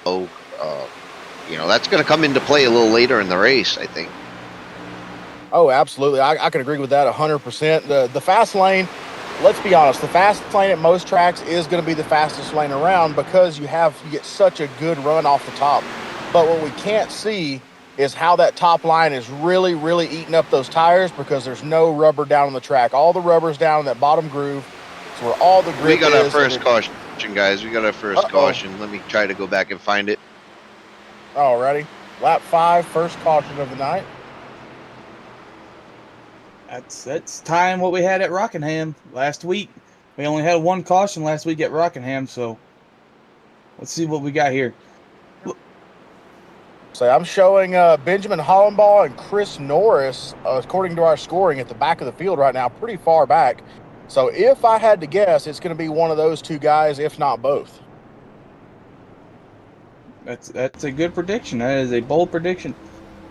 That's going to come into play a little later in the race, I think. Oh, absolutely. I can agree with that 100%. The fast lane, let's be honest, the fast lane at most tracks is going to be the fastest lane around because you get such a good run off the top. But what we can't see is how that top line is really, really eating up those tires because there's no rubber down on the track. All the rubber's down in that bottom groove. It's where all the grip We got our is. first caution, guys. We got our first caution. Let me try to go back and find it. Alrighty. Lap 5, first caution of the night. That's tying what we had at Rockingham last week. We only had one caution last week at Rockingham, so let's see what we got here. So I'm showing Benjamin Hollenbaugh and Chris Norris, according to our scoring, at the back of the field right now, pretty far back. So if I had to guess, it's going to be one of those two guys, if not both. That's a good prediction. That is a bold prediction.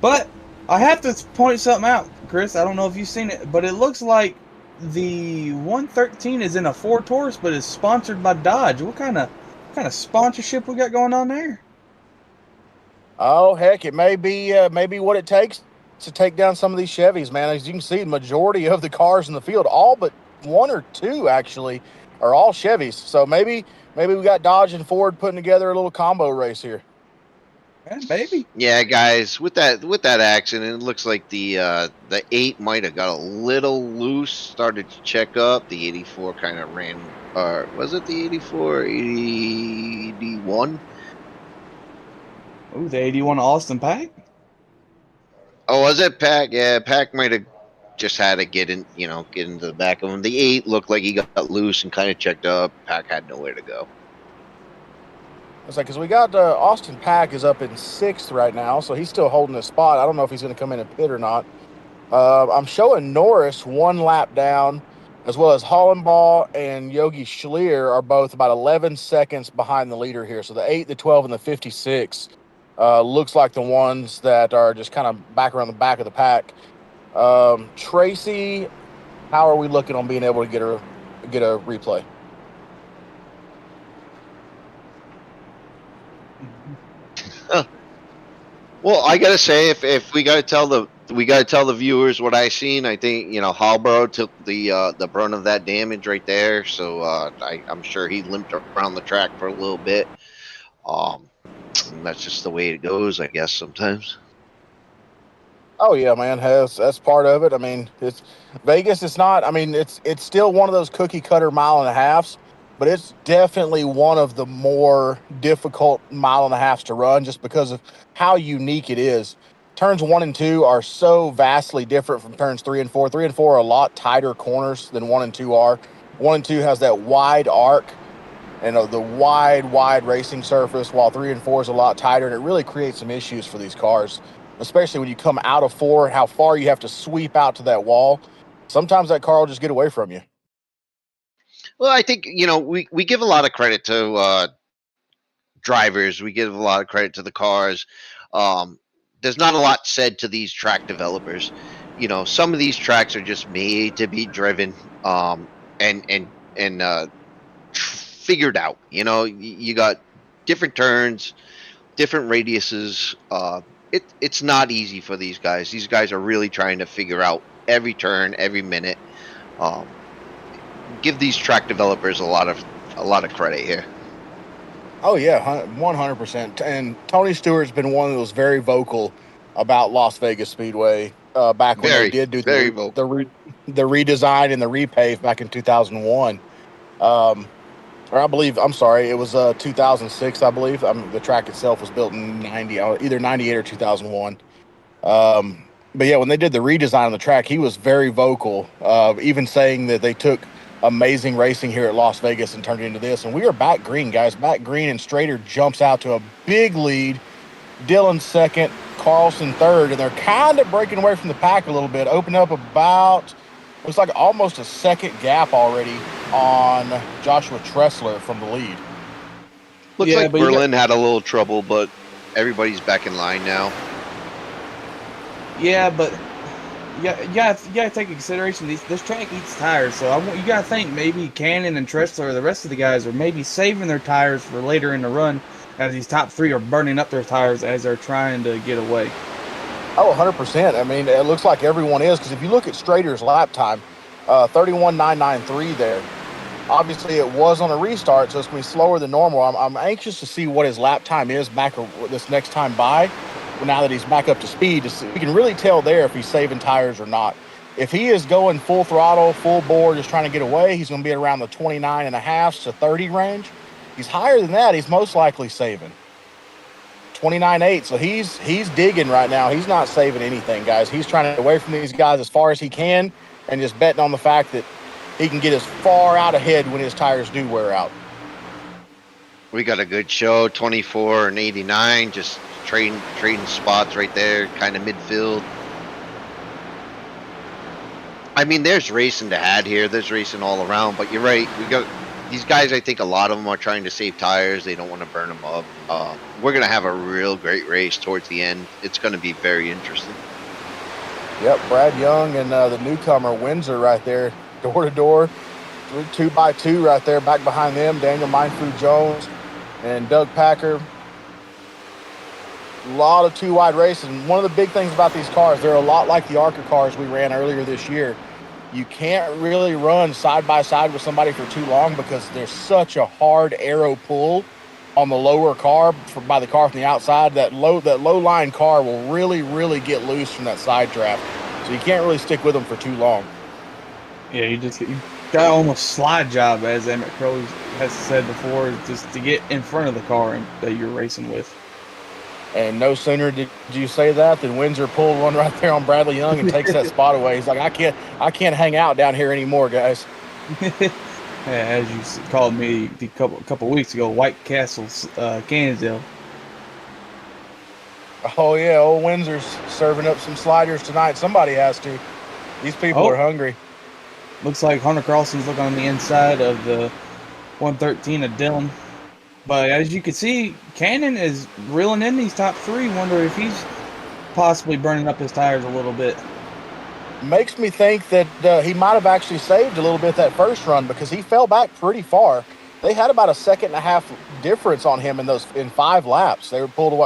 But I have to point something out, Chris. I don't know if you've seen it, but it looks like the 113 is in a Ford Taurus, but is sponsored by Dodge. What kind of sponsorship we got going on there? Oh, heck, it may be what it takes to take down some of these Chevys, man. As you can see, the majority of the cars in the field, all but one or two actually, are all Chevys. So maybe we got Dodge and Ford putting together a little combo race here. Yeah, maybe. Yeah, guys, with that accident, it looks like the 8 might have got a little loose, started to check up. The 84 kind of ran, or was it the 84, 81? Oh, the 81 Austin Pack? Oh, was it Pack? Yeah, Pack might have just had to get into the back of him. The 8 looked like he got loose and kind of checked up. Pack had nowhere to go. It's like, because we got Austin Pack is up in 6th right now, so he's still holding his spot. I don't know if he's going to come in and pit or not. I'm showing Norris 1 lap down, as well as Hollenbaugh and Yogi Schlier are both about 11 seconds behind the leader here. So the 8, the 12, and the 56 looks like the ones that are just kind of back around the back of the pack. Tracy, how are we looking on being able to get a replay? Well, I gotta say, if we gotta tell the viewers what I seen, I think Halbro took the brunt of that damage right there. So I'm sure he limped around the track for a little bit. That's just the way it goes, I guess, sometimes. Oh yeah, man, that's part of it. I mean, it's Vegas. It's not. I mean, it's still one of those cookie cutter mile and a halves, but it's definitely one of the more difficult mile and a halves to run, just because of how unique it is. Turns 1 and 2 are so vastly different from turns 3 and 4. 3 and 4 are a lot tighter corners than 1 and 2 are. 1 and 2 has that wide arc and the wide racing surface, while 3 and 4 is a lot tighter, and it really creates some issues for these cars, especially when you come out of 4, how far you have to sweep out to that wall. Sometimes that car will just get away from you. Well, I think we give a lot of credit to drivers. We give a lot of credit to the cars. There's not a lot said to these track developers. Some of these tracks are just made to be driven and figured out. You got different turns, different radiuses. It's not easy for these guys. These guys are really trying to figure out every turn, every minute. Give these track developers a lot of credit here. Oh yeah, 100%. And Tony Stewart's been one of those very vocal about Las Vegas Speedway back when they did do the redesign and the repave back in 2001. Or I believe, I'm sorry, it was 2006, I believe. The track itself was built in either 98 or 2001. But yeah, when they did the redesign of the track, he was very vocal, even saying that they took amazing racing here at Las Vegas and turned it into this. And we are back green, guys. Back green, and Strader jumps out to a big lead. Dillon second, Carlson third, and they're kind of breaking away from the pack a little bit. Open up about, looks like almost a second gap already on Joshua Tressler from the lead. Looks like Berlin had a little trouble, but everybody's back in line now. Yeah, but you gotta take into consideration this track eats tires, so you gotta think maybe Cannon and Tressler, or the rest of the guys, are maybe saving their tires for later in the run. as these top three are burning up their tires as they're trying to get away. Oh, 100%. I mean, it looks like everyone is, because if you look at Strader's lap time, 31.993 there. Obviously, it was on a restart, so it's going to be slower than normal. I'm anxious to see what his lap time is back this next time by, now that he's back up to speed. You can really tell there if he's saving tires or not. If he is going full throttle, full bore, just trying to get away, he's going to be around the 29.5 to 30 range. He's higher than that, he's most likely saving 29.8. So he's digging right now. He's not saving anything, guys. He's trying to get away from these guys as far as he can, and just betting on the fact that he can get as far out ahead when his tires do wear out. We got a good show, 24 and 89, just trading spots right there, kind of midfield. I mean, there's racing to had here. There's racing all around, but you're right. We got these guys. I think a lot of them are trying to save tires. They don't want to burn them up. We're going to have a real great race towards the end. It's going to be very interesting. Yep, Brad Young and the newcomer Windsor right there, door to door, 2x2 right there, back behind them. Daniel Mindfood Jones and Doug Packer. A lot of two wide races. And one of the big things about these cars, they're a lot like the ARCA cars we ran earlier this year. You can't really run side by side with somebody for too long, because there's such a hard aero pull on the lower car by the car from the outside. That low line car will really get loose from that side draft. So you can't really stick with them for too long. Yeah, you got almost slide job, as Emmett Crow has said before, just to get in front of the car that you're racing with. And no sooner did you say that than Windsor pulled one right there on Bradley Young and takes that spot away. He's like, I can't hang out down here anymore, guys. As you called me a couple weeks ago, White Castle's Cannondale. Oh yeah, old Windsor's serving up some sliders tonight. Somebody has to. These people are hungry. Looks like Hunter Carlson's looking on the inside of the 113 of Dillon. But as you can see, Cannon is reeling in these top three. Wonder if he's possibly burning up his tires a little bit. Makes me think that he might have actually saved a little bit that first run, because he fell back pretty far. They had about a 1.5 seconds difference on him in 5 laps. They were pulled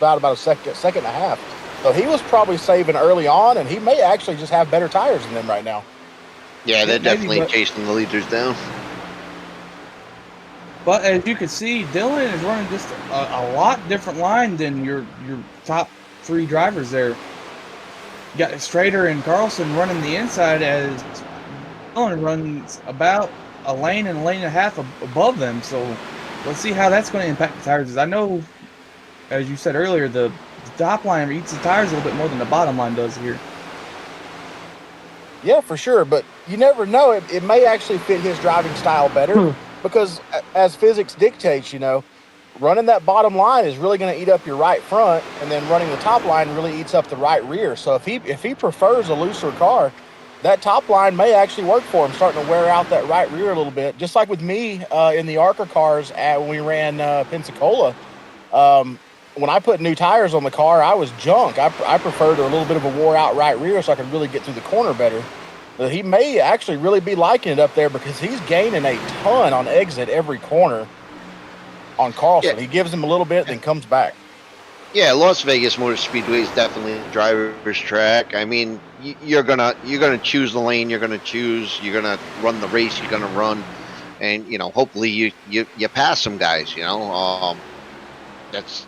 out about a second and a half. So he was probably saving early on, and he may actually just have better tires than them right now. Yeah, they're definitely chasing the leaders down. But as you can see, Dillon is running just a lot different line than your top three drivers there. You got Strader and Carlson running the inside, as Dillon runs about a lane and a half above them. So let's see how that's going to impact the tires. I know, as you said earlier, the top line eats the tires a little bit more than the bottom line does here. Yeah, for sure. But you never know. It may actually fit his driving style better. Because as physics dictates, running that bottom line is really going to eat up your right front, and then running the top line really eats up the right rear. So if he prefers a looser car, that top line may actually work for him, starting to wear out that right rear a little bit. Just like with me in the ARCA cars when we ran Pensacola. When I put new tires on the car, I was junk. I preferred a little bit of a wore out right rear so I could really get through the corner better. But he may actually really be liking it up there, because he's gaining a ton on exit every corner on Carlson. Yeah. He gives him a little bit, then comes back. Yeah, Las Vegas Motor Speedway is definitely a driver's track. I mean, you're gonna choose the lane you're gonna choose. You're gonna run the race you're gonna run, and hopefully you pass some guys.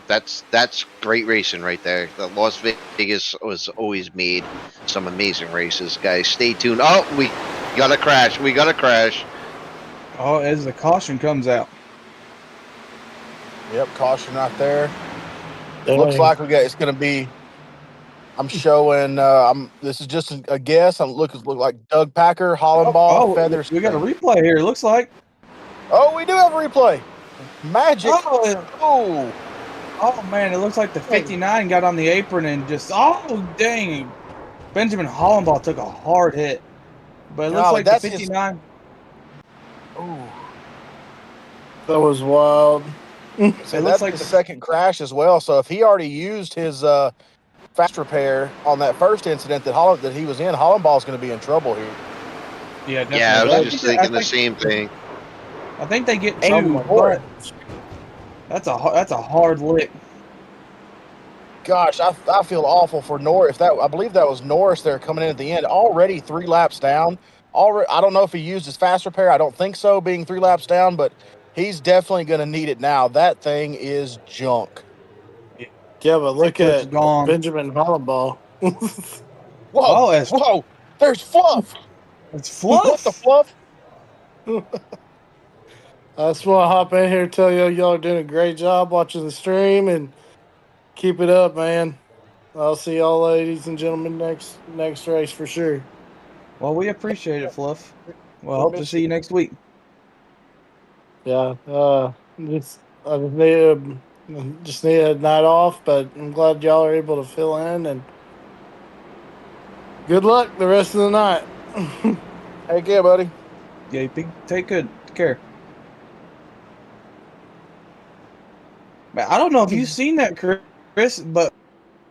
That's great racing right there. The Las Vegas was always made some amazing races, guys. Stay tuned. Oh, we got a crash. Oh, as the caution comes out. Yep, caution right there. It looks like it's going to be. I'm showing. This is just a guess. Look like Doug Packer, Hollenball, Feathers. We got a replay here. It looks like. Oh, we do have a replay. Magic. Oh man, it looks like the 59 got on the apron and just dang. Benjamin Hollenball took a hard hit. But it looks like the 59. That was wild. So that's like the second crash as well. So if he already used his fast repair on that first incident that he was in, Hollenball's going to be in trouble here. Yeah, definitely. Yeah, I was just thinking the same thing. I think they get two. That's a hard lick. Gosh, I feel awful for Norris. I believe that was Norris there coming in at the end, already 3 laps down. Already, I don't know if he used his fast repair. I don't think so, being 3 laps down, but he's definitely going to need it now. That thing is junk. Yeah, but look at gone. Benjamin Hollenball. Whoa, whoa! There's Fluff. It's Fluff. What the Fluff? I just want to hop in here and tell y'all are doing a great job watching the stream and keep it up, man. I'll see y'all, ladies and gentlemen, next race for sure. Well, we appreciate it, Fluff. Well, hope to see you next week. Yeah, I just need a night off, but I'm glad y'all are able to fill in, and good luck the rest of the night. Heck yeah, buddy. Yeah, take good care. Man, I don't know if you've seen that, Chris, but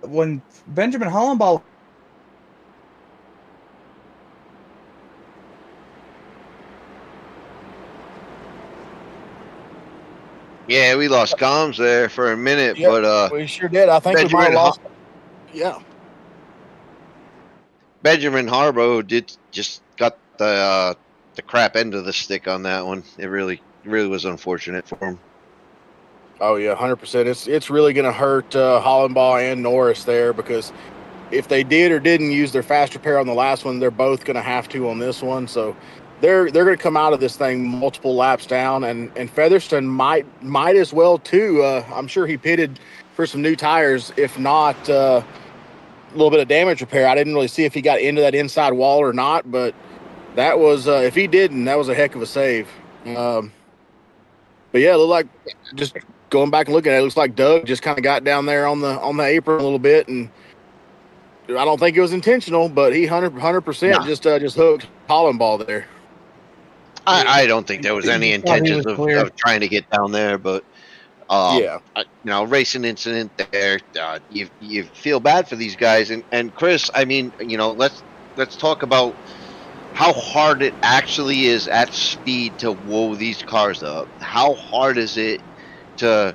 when Benjamin Hollenball Yeah, we lost comms there for a minute, but we sure did. I think we might have lost. Yeah. Benjamin Harbaugh just got the crap end of the stick on that one. It really was unfortunate for him. Oh yeah, 100%. It's really going to hurt Hollenbaugh and Norris there, because if they did or didn't use their fast repair on the last one, they're both going to have to on this one. So they're going to come out of this thing multiple laps down, and Featherston might as well too. I'm sure he pitted for some new tires, if not a little bit of damage repair. I didn't really see if he got into that inside wall or not, but that was if he didn't, that was a heck of a save. But yeah, it looked like, just going back and looking at it, looks like Doug just kind of got down there on the apron a little bit, and I don't think it was intentional, but he 100% just hooked Hollenball there. I don't think there was any intentions of trying to get down there, but racing incident there. You feel bad for these guys, and Chris, I mean, let's talk about how hard it actually is at speed to whoa these cars up. How hard is it to,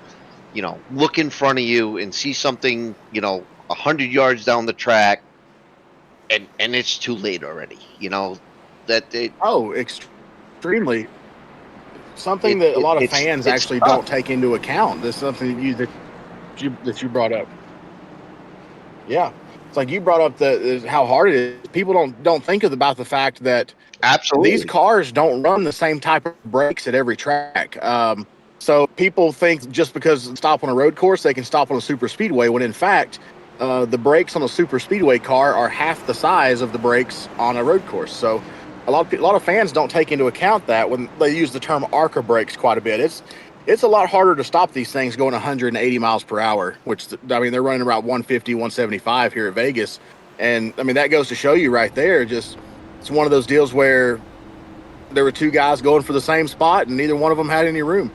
look in front of you and see something, 100 yards down the track, and it's too late already. Extremely. Something that a lot of fans actually don't take into account. This is something that you brought up. Yeah, it's like you brought up how hard it is. People don't think about the fact that absolutely these cars don't run the same type of brakes at every track. So people think just because they stop on a road course, they can stop on a super speedway, when in fact, the brakes on a super speedway car are half the size of the brakes on a road course. So a lot of fans don't take into account that when they use the term ARCA brakes quite a bit. It's a lot harder to stop these things going 180 miles per hour, which, I mean, they're running about 150, 175 here at Vegas. And I mean, that goes to show you right there, just, it's one of those deals where there were two guys going for the same spot and neither one of them had any room.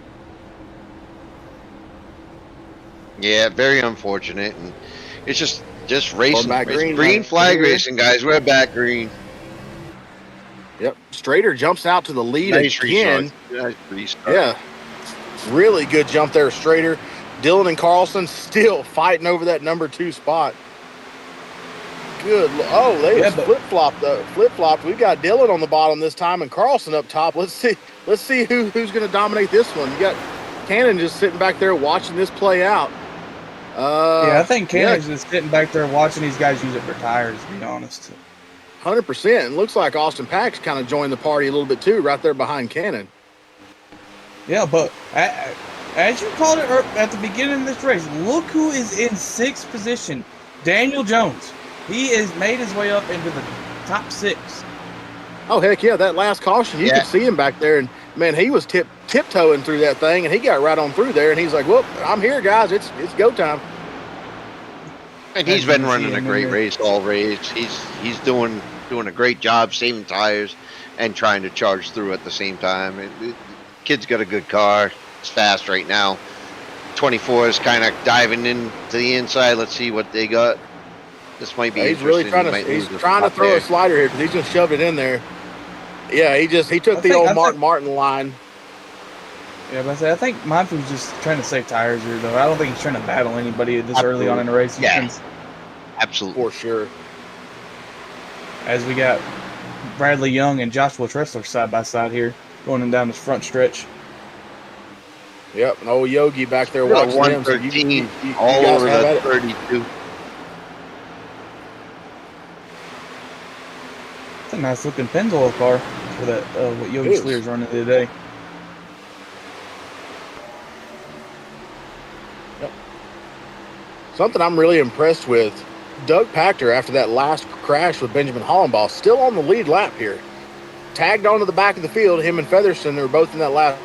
Yeah, very unfortunate. And it's just racing. Green flag racing, guys. We're back green. Yep. Strader jumps out to the lead again. Nice restart. Yeah. Really good jump there, Strader. Dylan and Carlson still fighting over that number 2 spot. Good. Oh, they flip-flopped. We've got Dylan on the bottom this time and Carlson up top. Let's see who's going to dominate this one. You got Cannon just sitting back there watching this play out. I think Cannon's just sitting back there watching these guys use it for tires, to be honest. 100%. It looks like Austin Pax kind of joined the party a little bit too, right there behind Cannon. Yeah, but as you called it at the beginning of this race, look who is in 6th position. Daniel Jones. He has made his way up into the top 6. Oh, heck yeah. That last caution, you could see him back there. And, man, he was tiptoeing through that thing, and he got right on through there. And he's like, well, I'm here, guys. It's go time. And he's been running a great race all race. He's doing a great job saving tires and trying to charge through at the same time. The kid's got a good car. It's fast right now. 24 is kind of diving into the inside. Let's see what they got. This might be he's really trying to throw a slider here because he's just shoved it in there. Yeah, he took the old Martin line. Yeah, but I think Monford's just trying to save tires here, though. I don't think he's trying to battle anybody this early on in the race. Absolutely. For sure. As we got Bradley Young and Joshua Tressler side by side here, going down this front stretch. Yep, and old Yogi back there watching them. So you all guys over have the at it. 32. It's a nice looking Pennzoil car for that what Yogi Schleer's running today. Yep. Something I'm really impressed with, Doug Pachter, after that last crash with Benjamin Hollenbaugh, still on the lead lap here. Tagged onto the back of the field, him and Featherston, they were both in that last.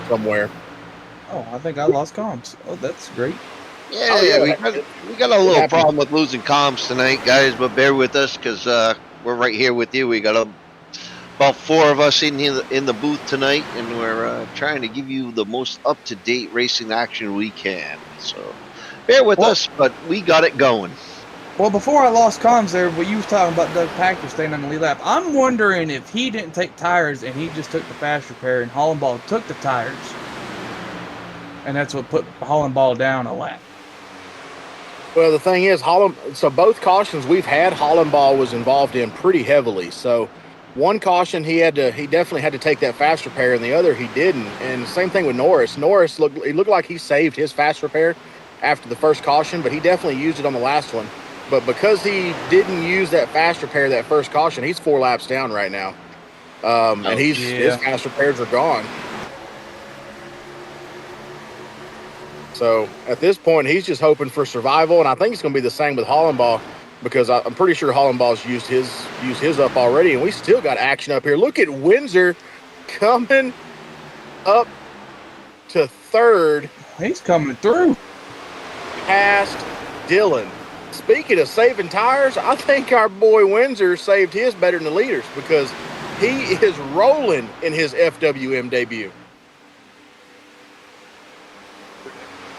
Somewhere. Oh, I think I lost comms. Oh, that's great. Yeah, we got a little problem with losing comms tonight, guys, but bear with us because we're right here with you. We got about 4 of us in the booth tonight, and we're trying to give you the most up-to-date racing action we can. So bear with us, but we got it going. Well, before I lost comms there, what you was talking about Doug Pachter staying on the lead lap, I'm wondering if he didn't take tires and he just took the fast repair and Hollenbaugh took the tires. And that's what put Hollenbaugh down a lap. Well, the thing is, so both cautions we've had, Hollenbaugh was involved in pretty heavily. So one caution he definitely had to take that fast repair, and the other he didn't. And same thing with Norris. Norris looked like he saved his fast repair after the first caution, but he definitely used it on the last one. But because he didn't use that fast repair that first caution, he's 4 laps down right now. And his fast repairs are gone. So at this point, he's just hoping for survival, and I think it's going to be the same with Hollenbaugh because I'm pretty sure Hollenbaugh's used his up already, and we still got action up here. Look at Windsor coming up to third. He's coming through. Past Dylan. Speaking of saving tires, I think our boy Windsor saved his better than the leaders because he is rolling in his FWM debut.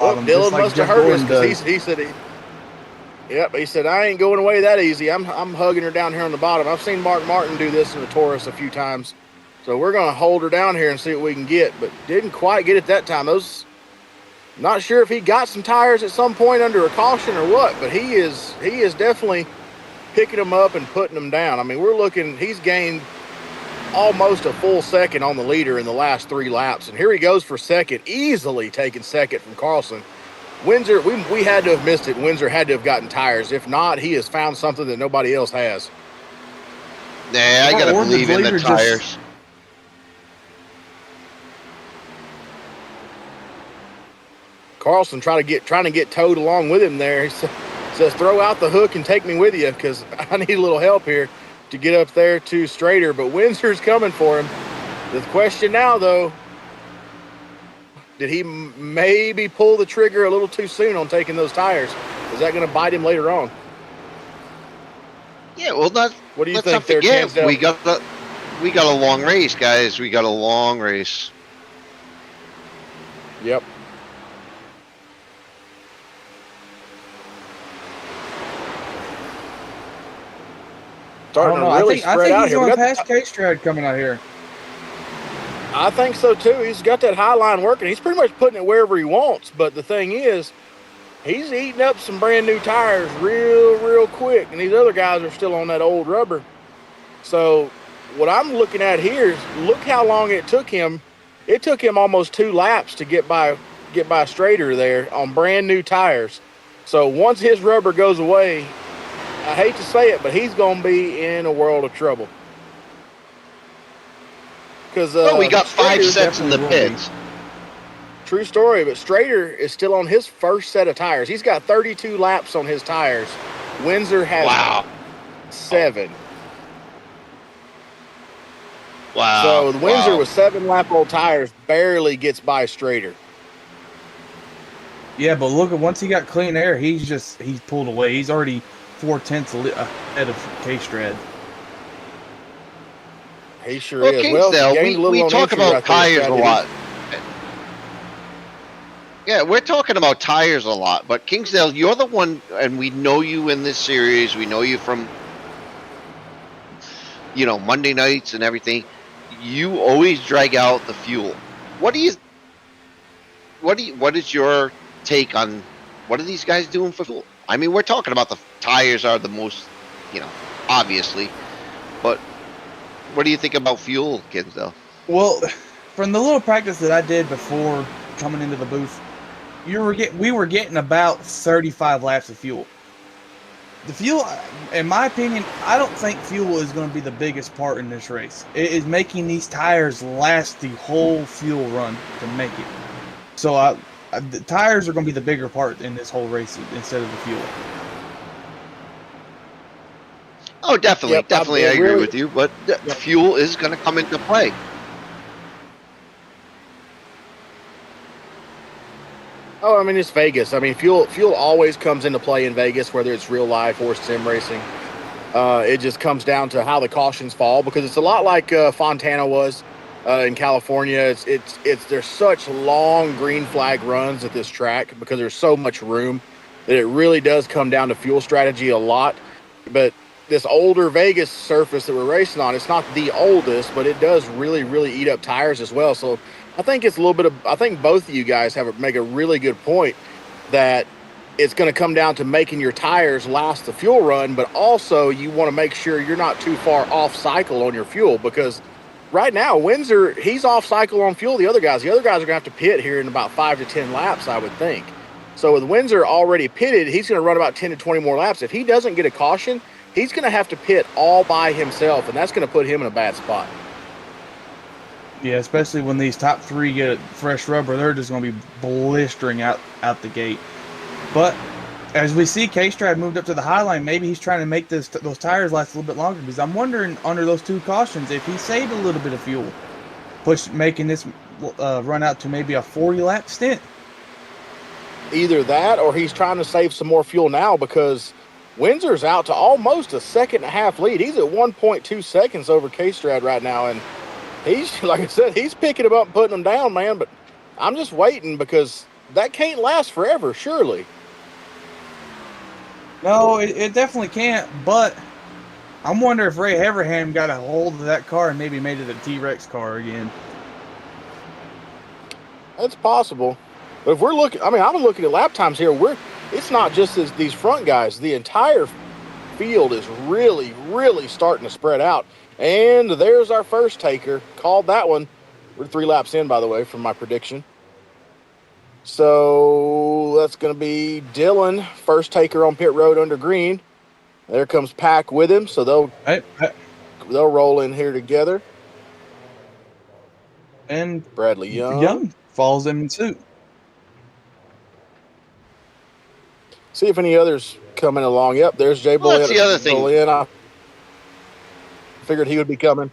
Well, Dylan must have heard us because he said, he said, I ain't going away that easy. I'm hugging her down here on the bottom. I've seen Mark Martin do this in the Taurus a few times. So we're going to hold her down here and see what we can get, but didn't quite get it that time. Not sure if he got some tires at some point under a caution or what, but he is definitely picking them up and putting them down. I mean, he's gained almost a full second on the leader in the last 3 laps, and here he goes for second, easily taking second from Carlson. Windsor, we had to have missed it. Windsor had to have gotten tires. If not, he has found something that nobody else has. Nah, I gotta believe in the tires. Carlson trying to get towed along with him there. He says, throw out the hook and take me with you because I need a little help here to get up there to Strader. But Windsor's coming for him. The question now, though, did he maybe pull the trigger a little too soon on taking those tires? Is that going to bite him later on? Yeah, well, what do you think there, Chancellor? We got a long race, guys. We got a long race. Yep. Starting to really spread out here. I think he's going past K-Strad coming out here. I think so too. He's got that high line working. He's pretty much putting it wherever he wants. But the thing is, he's eating up some brand new tires real quick. And these other guys are still on that old rubber. So what I'm looking at here is look how long it took him. It took him almost 2 laps to get by Strader there on brand new tires. So once his rubber goes away, I hate to say it, but he's going to be in a world of trouble. Because we got 5 sets in the pits. True story, but Strader is still on his first set of tires. He's got 32 laps on his tires. Windsor has 7. Wow. So Windsor with 7-lap-old tires barely gets by Strader. Yeah, but look, once he got clean air, he's pulled away. He's already 4/10 ahead of K-Strad. He sure is. Well, we talk about tires a lot. Yeah, we're talking about tires a lot, but Kingsdale, you're the one, and we know you in this series. We know you from, Monday nights and everything. You always drag out the fuel. What what is your take on what are these guys doing for fuel? I mean, we're talking about the tires are the most, obviously, but what do you think about fuel, Kinsdale? Well, from the little practice that I did before coming into the booth, we were getting about 35 laps of fuel. The fuel, in my opinion, I don't think fuel is going to be the biggest part in this race. It is making these tires last the whole fuel run to make it. So the tires are going to be the bigger part in this whole race instead of the fuel. Oh, definitely, Yep, definitely, I agree with you. But fuel is going to come into play. Oh, I mean, it's Vegas. I mean, fuel always comes into play in Vegas, whether it's real life or sim racing. It just comes down to how the cautions fall, because it's a lot like Fontana was in California. It's there's such long green flag runs at this track because there's so much room that it really does come down to fuel strategy a lot. But this older Vegas surface that we're racing on, it's not the oldest, but it does really, really eat up tires as well. So I think it's a little bit of, I think both of you guys make a really good point that it's going to come down to making your tires last the fuel run, but also you want to make sure you're not too far off cycle on your fuel, because right now Windsor, he's off cycle on fuel. The other guys are going to have to pit here in about 5 to 10 laps, I would think. So with Windsor already pitted, he's going to run about 10 to 20 more laps. If he doesn't get a caution, he's going to have to pit all by himself, and that's going to put him in a bad spot. Yeah, especially when these top three get fresh rubber, they're just going to be blistering out the gate. But as we see, K-Strad moved up to the high line. Maybe he's trying to make those tires last a little bit longer, because I'm wondering under those two cautions if he saved a little bit of fuel, making this run out to maybe a 40-lap stint. Either that, or he's trying to save some more fuel now, because Windsor's out to almost a 1.5 lead. He's at 1.2 seconds over K-Strad right now, and he's, like I said, he's picking him up and putting him down, man. But I'm just waiting, because that can't last forever, surely. No, it definitely can't, but I'm wondering if Ray Haverham got a hold of that car and maybe made it a T-Rex car again. That's possible. But if we're looking, I mean, I'm looking at lap times here. It's not just these front guys. The entire field is really, really starting to spread out. And there's our first taker. Called that one. We're 3 laps in, by the way, from my prediction. So that's going to be Dylan, first taker on pit road under green. There comes Pack with him, so they'll roll in here together. And Bradley Young follows them in suit. See if any others coming along. Yep, there's Jay Bullitt. That's the other thing. I figured he would be coming.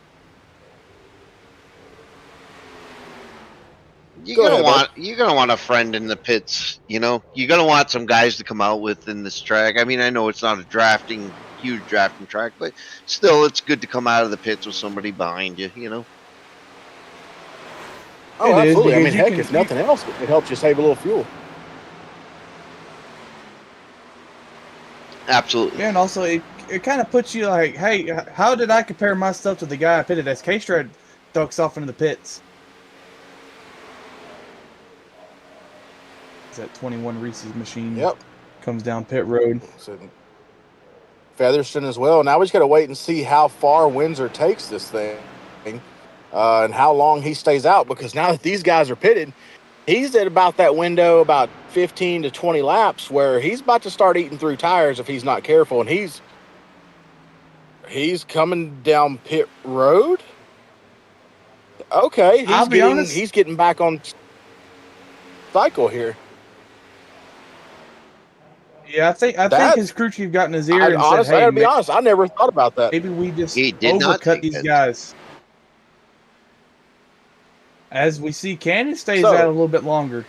You're gonna want a friend in the pits. You're gonna want some guys to come out with in this track. I mean, I know it's not a huge drafting track, but still, it's good to come out of the pits with somebody behind you. Oh, absolutely. I mean, heck, if nothing else, it helps you save a little fuel. Absolutely. Yeah, and also it kind of puts you like, hey, how did I compare myself to the guy I pitted as K-Strad ducks off into the pits? It's that 21 Reese's machine. Yep. Comes down pit road. Featherston as well. Now we just got to wait and see how far Windsor takes this thing and how long he stays out, because now that these guys are pitted, he's at about that window, about 15 to 20 laps, where he's about to start eating through tires if he's not careful. And he's coming down pit road. Okay, he's getting back on cycle here. Yeah, I think his crew chief got in his ear and honestly, said, "Hey, I gotta be honest, I never thought about that. Maybe we just overcut these guys." As we see, Cannon stays out a little bit longer.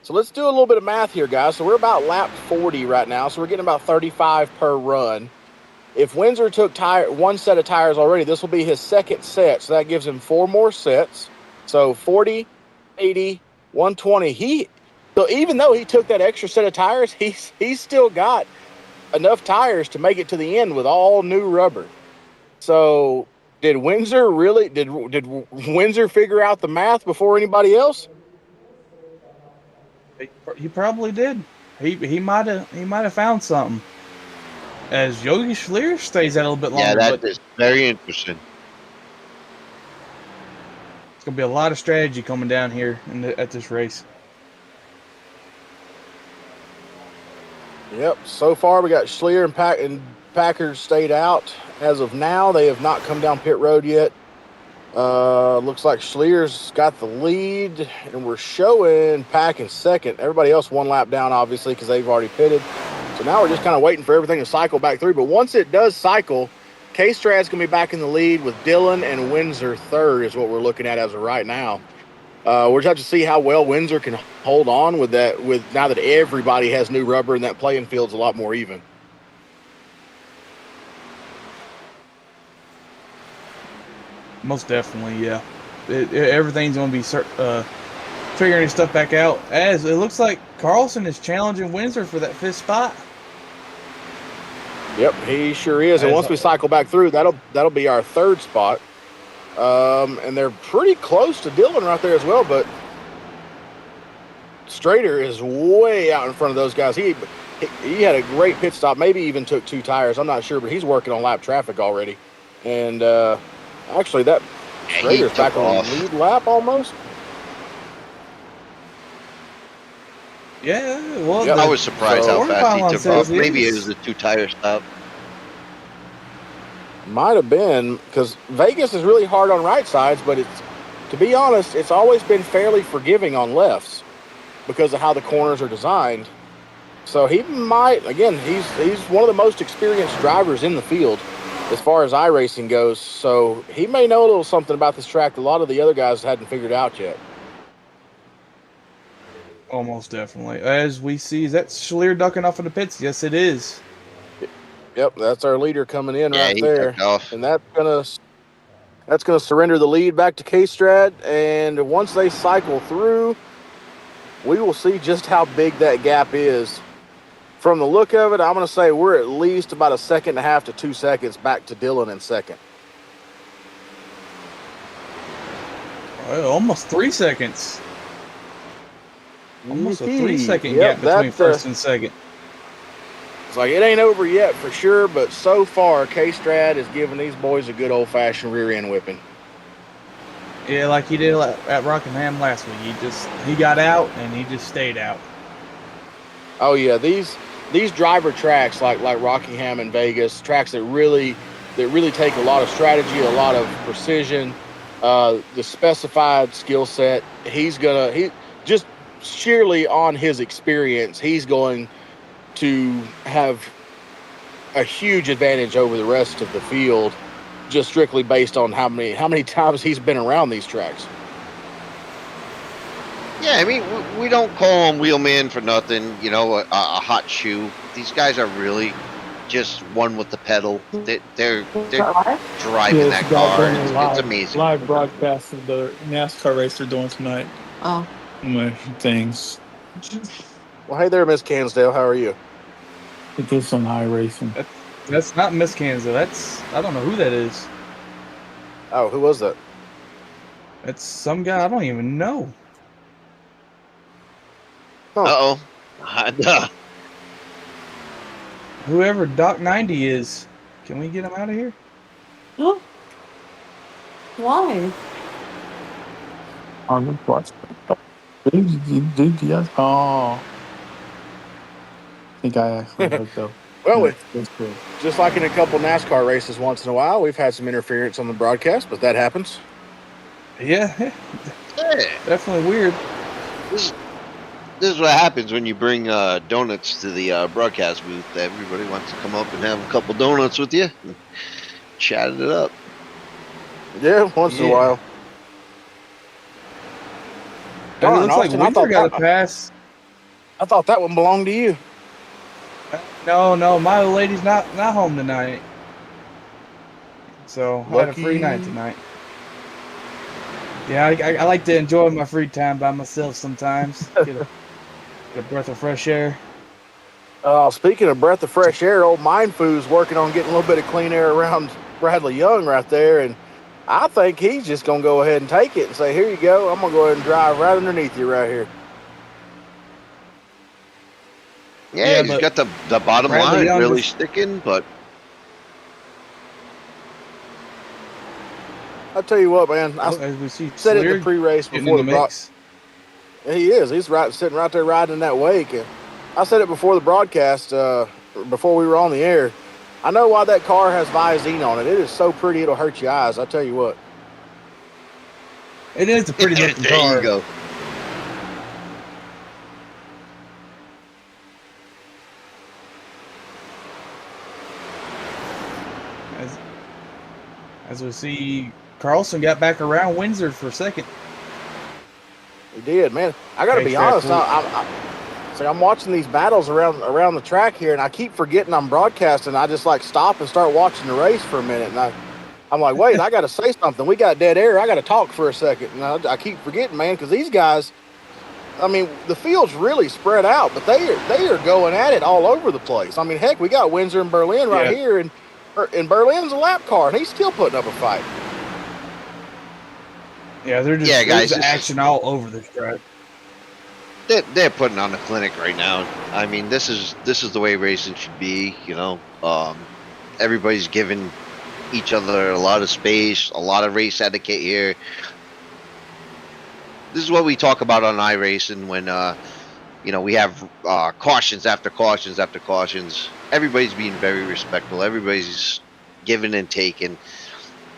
So let's do a little bit of math here, guys. So we're about lap 40 right now, so we're getting about 35 per run. If Windsor took one set of tires already, this will be his second set, so that gives him 4 more sets. So 40, 80, 120. So even though he took that extra set of tires, he's still got enough tires to make it to the end with all new rubber. So did Windsor figure out the math before anybody else? He probably did. He might have found something. As Yogi Schleer stays out a little bit longer. Yeah, that is very interesting. It's gonna be a lot of strategy coming down here at this race. Yep. So far, we got Schleer and Packard stayed out. As of now, they have not come down pit road yet. Looks like Schleer's got the lead, and we're showing Pack in second. Everybody else one lap down, obviously, because they've already pitted. So now we're just kind of waiting for everything to cycle back through. But once it does cycle, K-Strad's going to be back in the lead with Dillon and Windsor third is what we're looking at as of right now. We're just have to see how well Windsor can hold on with that. With now that everybody has new rubber and that playing field's a lot more even. Most definitely, yeah. Everything's going to be figuring his stuff back out. As it looks like Carlson is challenging Windsor for that 5th spot. Yep, he sure is. And once we cycle back through, that'll be our 3rd spot. And they're pretty close to Dillon right there as well, but Strader is way out in front of those guys. He had a great pit stop, maybe even took 2 tires. I'm not sure, but he's working on lap traffic already. And actually, that Strader's back on the lead lap almost. Yeah, well, I was surprised how fast he took off. Maybe it was a 2-tire stop. Might have been, because Vegas is really hard on right sides, but to be honest, it's always been fairly forgiving on lefts because of how the corners are designed. So he might, again, he's one of the most experienced drivers in the field as far as iRacing goes. So he may know a little something about this track that a lot of the other guys hadn't figured out yet. Almost definitely. As we see, is that Schleer ducking off in the pits? Yes, it is. Yep, that's our leader coming in right there. And that's gonna surrender the lead back to K-Strad. And once they cycle through, we will see just how big that gap is. From the look of it, I'm gonna say we're at least about 1.5 to 2 seconds back to Dillon in second. Almost 3 seconds. Almost a 3-second gap between first and second. It's like it ain't over yet for sure, but so far K-Strad is giving these boys a good old-fashioned rear end whipping. Yeah, like he did at Rockingham last week. He got out and he just stayed out. Oh yeah, these driver tracks like Rockingham and Vegas, tracks that really take a lot of strategy, a lot of precision, the specified skill set. He just sheerly on his experience, he's going to have a huge advantage over the rest of the field, just strictly based on how many times he's been around these tracks. Yeah, I mean, we don't call him wheelman for nothing. You know, a hot shoe. These guys are really just one with the pedal. They're driving that car. It's amazing. Live broadcast of the NASCAR race they're doing tonight. Oh. My things. Well, hey there, Miss Cansdale. How are you? It goes on iRacing. That's not Miss Kansas. I don't know who that is. Oh, who was that? That's some guy I don't even know. Huh. Uh-oh. Whoever Doc 90 is, can we get him out of here? Why? On the bus. Oh. I think I actually looked up. Well, just like in a couple NASCAR races once in a while, we've had some interference on the broadcast, but that happens. Yeah. Definitely weird. This is what happens when you bring donuts to the broadcast booth. Everybody wants to come up and have a couple donuts with you and chat it up. Yeah, once in a while. It looks like Windsor got a pass. I thought that one belonged to you. No, my old lady's not home tonight. So I had a free night tonight. Yeah, I like to enjoy my free time by myself sometimes. Get a breath of fresh air. Speaking of breath of fresh air, old Mind Foo's working on getting a little bit of clean air around Bradley Young right there, and I think he's just going to go ahead and take it and say, here you go, I'm going to go ahead and drive right underneath you right here. Yeah, he's got the bottom Bradley line Young really sticking, but I'll tell you what, man. I said it in the pre-race before the mix. He is. He's sitting right there riding in that wake. And I said it before the broadcast, before we were on the air. I know why that car has Visine on it. It is so pretty, it'll hurt your eyes. I'll tell you what. It is a pretty looking car. There you go. As we see, Carlson got back around Windsor for a second. He did, man. I got to be honest. I'm watching these battles around the track here, and I keep forgetting I'm broadcasting. I just stop and start watching the race for a minute, and I'm like, wait, I got to say something. We got dead air. I got to talk for a second, and I keep forgetting, man, because these guys. I mean, the field's really spread out, but they are going at it all over the place. I mean, heck, we got Windsor and Berlin right here, and Berlin's a lap car, and he's still putting up a fight. Yeah, they're just there's action all over the track. They're putting on a clinic right now. I mean, this is the way racing should be. You know, everybody's giving each other a lot of space, a lot of race etiquette here. This is what we talk about on iRacing when you know, we have cautions after cautions after cautions. Everybody's being very respectful. Everybody's giving and taking.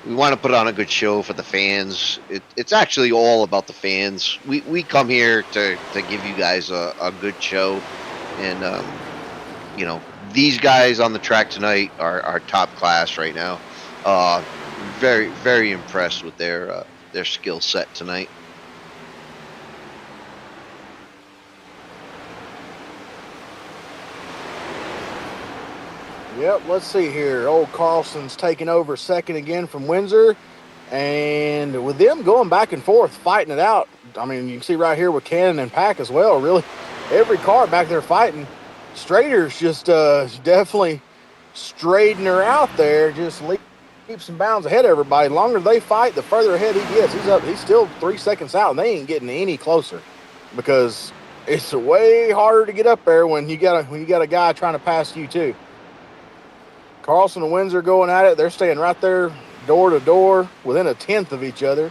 We want to put on a good show for the fans. It's actually all about the fans. We come here to give you guys a good show, and you know, these guys on the track tonight are top class right now. Very, very impressed with their skill set tonight. Yep, let's see here. Old Carlson's taking over second again from Windsor. And with them going back and forth, fighting it out, I mean, you can see right here with Cannon and Pack as well, really. Every car back there fighting. Strader's just definitely straightening her out there, just leaps and bounds ahead of everybody. The longer they fight, the further ahead he gets. He's still 3 seconds out, and they ain't getting any closer because it's way harder to get up there when you got a guy trying to pass you too. Carlson and Windsor going at it. They're staying right there, door to door, within a tenth of each other.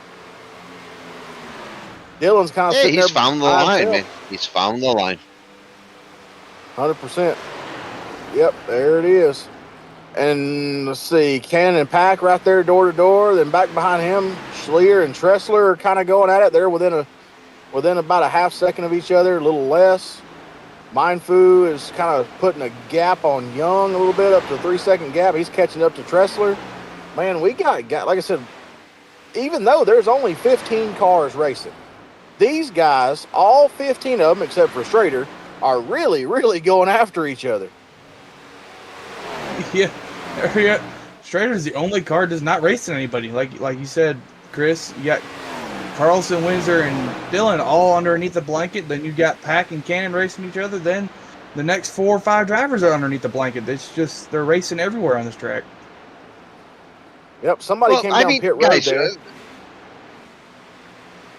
Dylan's kind of sitting there. He's found the line, man. He's found the line. 100%. Yep, there it is. And let's see, Cannon and Pack right there, door to door. Then back behind him, Schlier and Tressler are kind of going at it. They're within about a half second of each other, a little less. Mindfu is kind of putting a gap on Young a little bit, up to a 3 second gap. He's catching up to Tressler. Man, we got, like I said, even though there's only 15 cars racing, these guys, all 15 of them, except for Strader, are really, really going after each other. Yeah. Strader's the only car that's not racing anybody. Like you said, Chris, you got Carlson, Windsor, and Dylan all underneath the blanket. Then you got Pack and Cannon racing each other. Then the next 4 or 5 drivers are underneath the blanket. It's just they're racing everywhere on this track. Yep, somebody came down pit road guys, there.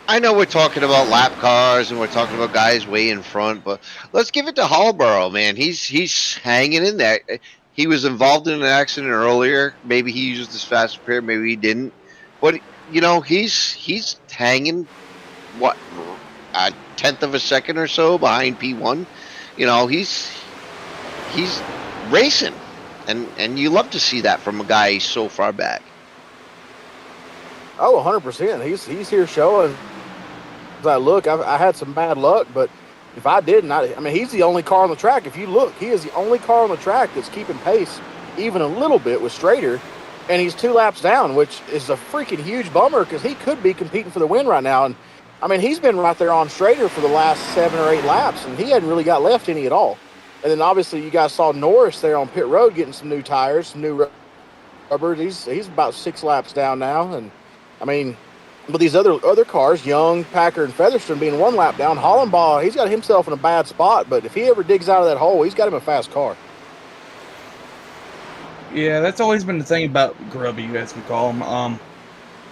I know we're talking about lap cars and we're talking about guys way in front, but let's give it to Hallborough, man. He's hanging in there. He was involved in an accident earlier. Maybe he used his fast repair, maybe he didn't. But you know, he's hanging what, a tenth of a second or so behind P1. You know, he's racing, and you love to see that from a guy so far back. Oh, 100%. He's here showing. As I look, I had some bad luck, but if I didn't, I mean, he's the only car on the track. If you look, he is the only car on the track that's keeping pace even a little bit with Strader, and he's 2 laps down, which is a freaking huge bummer because he could be competing for the win right now. And I mean, he's been right there on Strader for the last 7 or 8 laps, and he hadn't really got left any at all. And then obviously you guys saw Norris there on pit road getting some new tires, some new rubbers. He's about 6 laps down now, and I mean, But these other cars, Young, Packer, and Featherstone, being one lap down, Hollenbaugh, he's got himself in a bad spot. But if he ever digs out of that hole, he's got him a fast car. Yeah, that's always been the thing about Grubby, as we call him.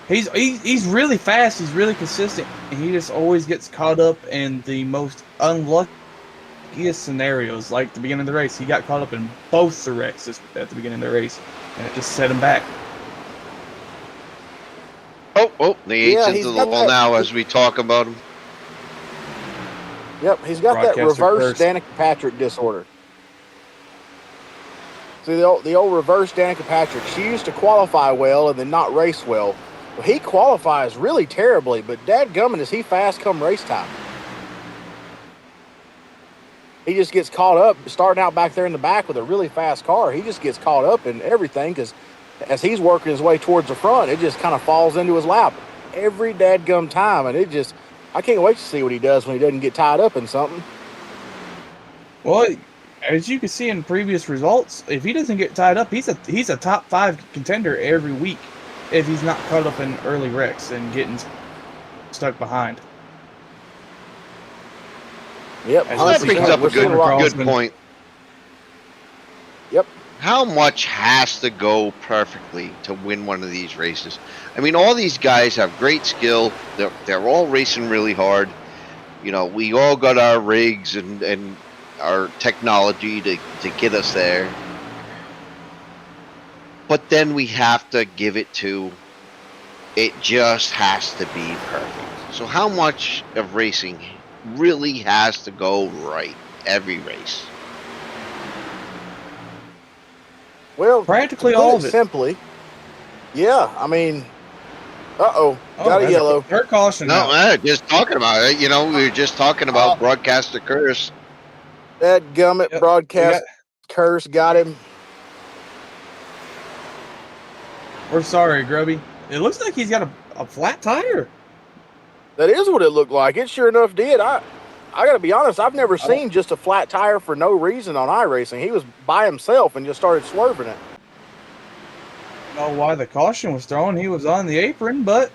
He's really fast. He's really consistent. And he just always gets caught up in the most unluckiest scenarios. Like the beginning of the race, he got caught up in both the wrecks at the beginning of the race, and it just set him back. Oh, the 8's into the wall now as we talk about him. Yep, he's got that reverse Danica Patrick disorder. See, the old reverse Danica Patrick. She used to qualify well and then not race well. Well, he qualifies really terribly, but dadgummit, is he fast come race time. He just gets caught up, starting out back there in the back with a really fast car. He just gets caught up in everything because as he's working his way towards the front, it just kind of falls into his lap every dadgum time. And I can't wait to see what he does when he doesn't get tied up in something. Well, as you can see in previous results, if he doesn't get tied up, he's a top 5 contender every week if he's not caught up in early wrecks and getting stuck behind. Yep, that brings up a good point. Yep. How much has to go perfectly to win one of these races? I mean, all these guys have great skill. They're all racing really hard. You know, we all got our rigs and our technology to get us there. But then we have to give it to, it just has to be perfect. So how much of racing really has to go right every race? Well, practically all of it. Simply, yeah. I mean, got a yellow. Her caution. No, just talking about it. You know, we were just talking about broadcaster curse. That gummit broadcast curse got him. We're sorry, Grubby. It looks like he's got a flat tire. That is what it looked like. It sure enough did. I got to be honest, I've never seen just a flat tire for no reason on iRacing. He was by himself and just started swerving it. I don't know why the caution was thrown. He was on the apron, but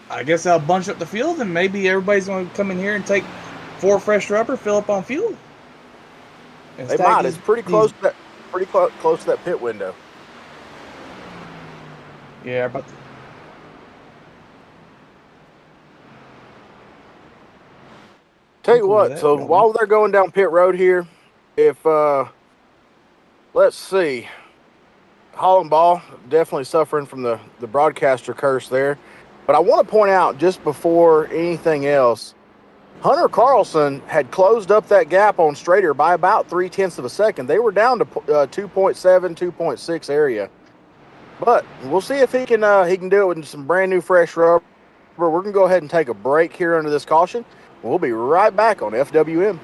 I guess I'll bunch up the field and maybe everybody's going to come in here and take 4 fresh rubber, fill up on fuel. They might. It's pretty close to that pit window. Yeah, but tell you what, so while they're going down pit road here, if let's see, Hollenbaugh definitely suffering from the broadcaster curse there. But I want to point out, just before anything else, Hunter Carlson had closed up that gap on straighter by about 0.3 of a second. They were down to 2.7, 2.6 area. But we'll see if he can do it with some brand new fresh rubber. We're going to go ahead and take a break here under this caution. We'll be right back on FWM.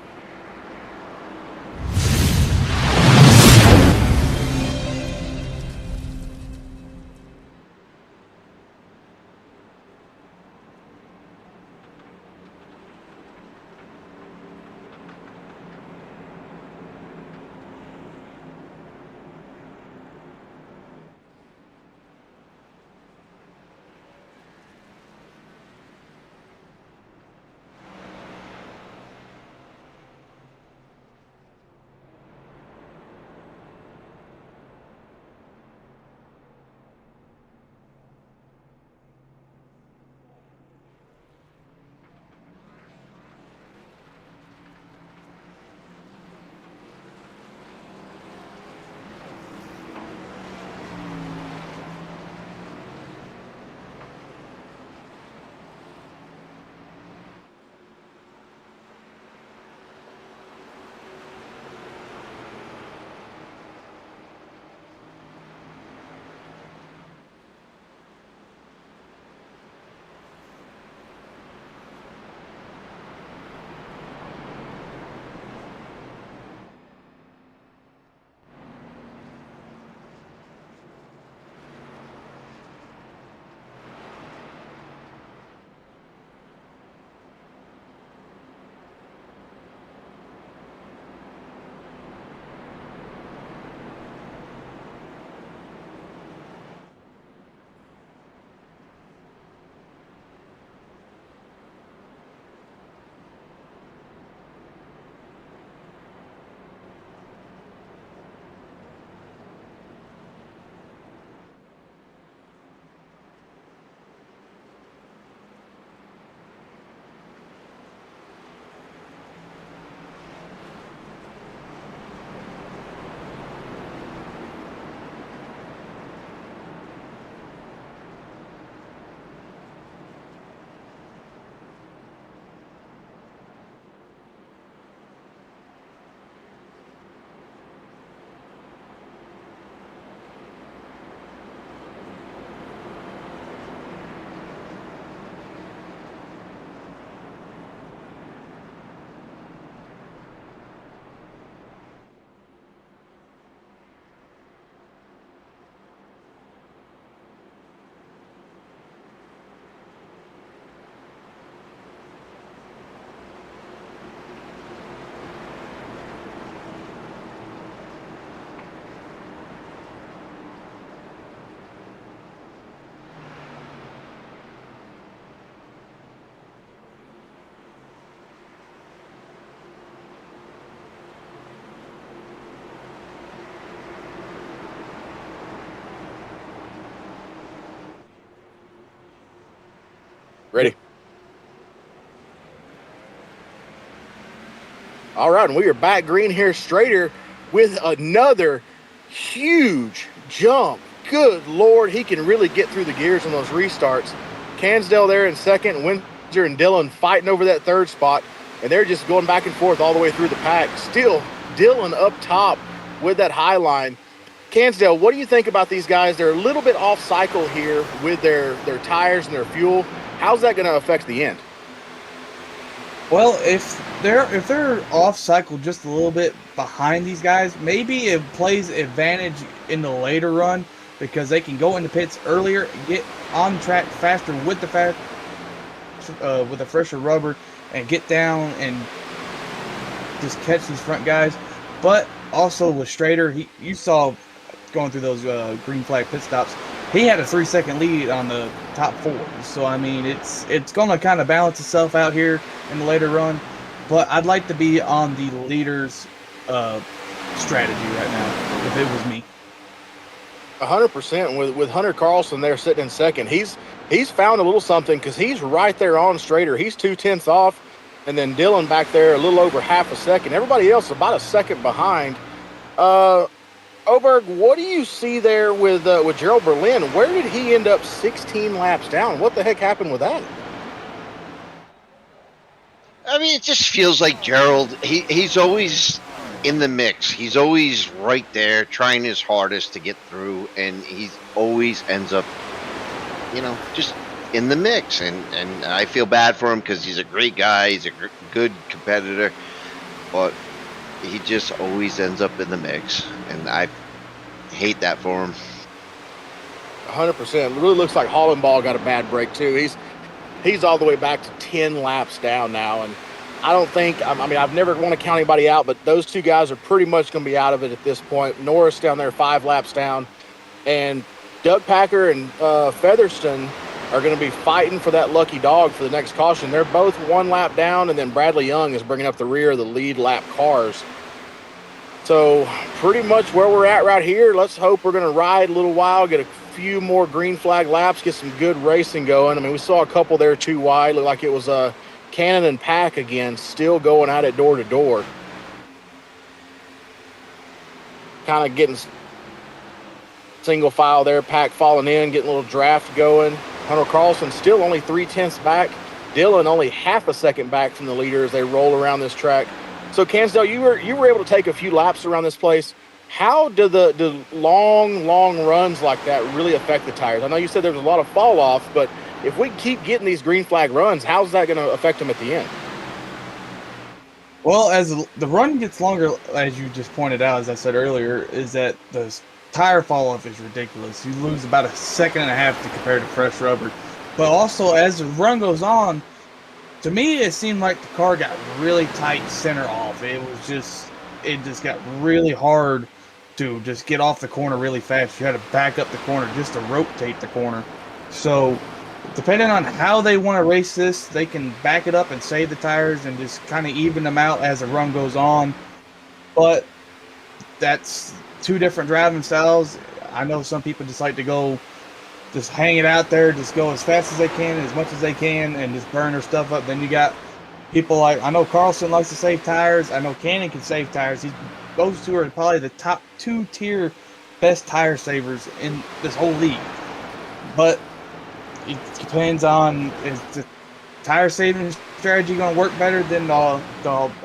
Ready. All right, and we are back green here, Strader, with another huge jump. Good Lord, he can really get through the gears on those restarts. Cansdale there in second, Windsor and Dillon fighting over that third spot, and they're just going back and forth all the way through the pack. Still, Dillon up top with that high line. Cansdale, what do you think about these guys? They're a little bit off cycle here with their tires and their fuel. How's that going to affect the end? Well, if they're off cycle just a little bit behind these guys, maybe it plays advantage in the later run because they can go into pits earlier, get on track faster with the fresher rubber, and get down and just catch these front guys. But also with Strader, you saw going through those green flag pit stops, he had a 3-second lead on the top 4. So I mean, it's going to kind of balance itself out here in the later run. But I'd like to be on the leader's strategy right now if it was me. 100% with Hunter Carlson there sitting in second. He's found a little something because he's right there on Strader. He's 0.2 off, and then Dillon back there a little over half a second. Everybody else about a second behind. Oberg, what do you see there with Gerald Berlin? Where did he end up 16 laps down? What the heck happened with that? I mean, it just feels like Gerald, he's always in the mix. He's always right there trying his hardest to get through, and he always ends up, just in the mix. And I feel bad for him because he's a great guy. He's a good competitor, but he just always ends up in the mix, and I hate that for him. 100%. It really looks like Hollenball got a bad break too. He's all the way back to 10 laps down now, and I don't think, I mean, I've never want to count anybody out, but those two guys are pretty much going to be out of it at this point. Norris down there 5 laps down, and Doug Packer and Featherston are going to be fighting for that lucky dog for the next caution. They're both 1 lap down, and then Bradley Young is bringing up the rear of the lead lap cars. So pretty much where we're at right here. Let's hope we're going to ride a little while, get a few more green flag laps, get some good racing going. I mean, we saw a couple there too wide. Looked like it was Cannon and Pack again, still going at it door to door. Kind of getting single file there. Pack falling in, getting a little draft going. Hunter Carlson still only 0.3 back. Dillon only half a second back from the leader as they roll around this track. So, Cansdale, you were able to take a few laps around this place. How do the long runs like that really affect the tires? I know you said there was a lot of fall off, but if we keep getting these green flag runs, how's that going to affect them at the end? Well, as the run gets longer, as you just pointed out, as I said earlier, is that the tire fall off is ridiculous. You lose about 1.5 seconds to compare to fresh rubber. But also, as the run goes on, to me, it seemed like the car got really tight center off. It just got really hard to just get off the corner really fast. You had to back up the corner just to rotate the corner. So, depending on how they want to race this, they can back it up and save the tires and just kind of even them out as the run goes on. But that's 2 different driving styles. I know some people just like to go, just hang it out there, just go as fast as they can, as much as they can, and just burn their stuff up. Then you got people like, I know Carlson likes to save tires. I know Cannon can save tires. Those 2 are probably the top 2-tier best tire savers in this whole league. But it depends on, is the tire saving strategy going to work better than the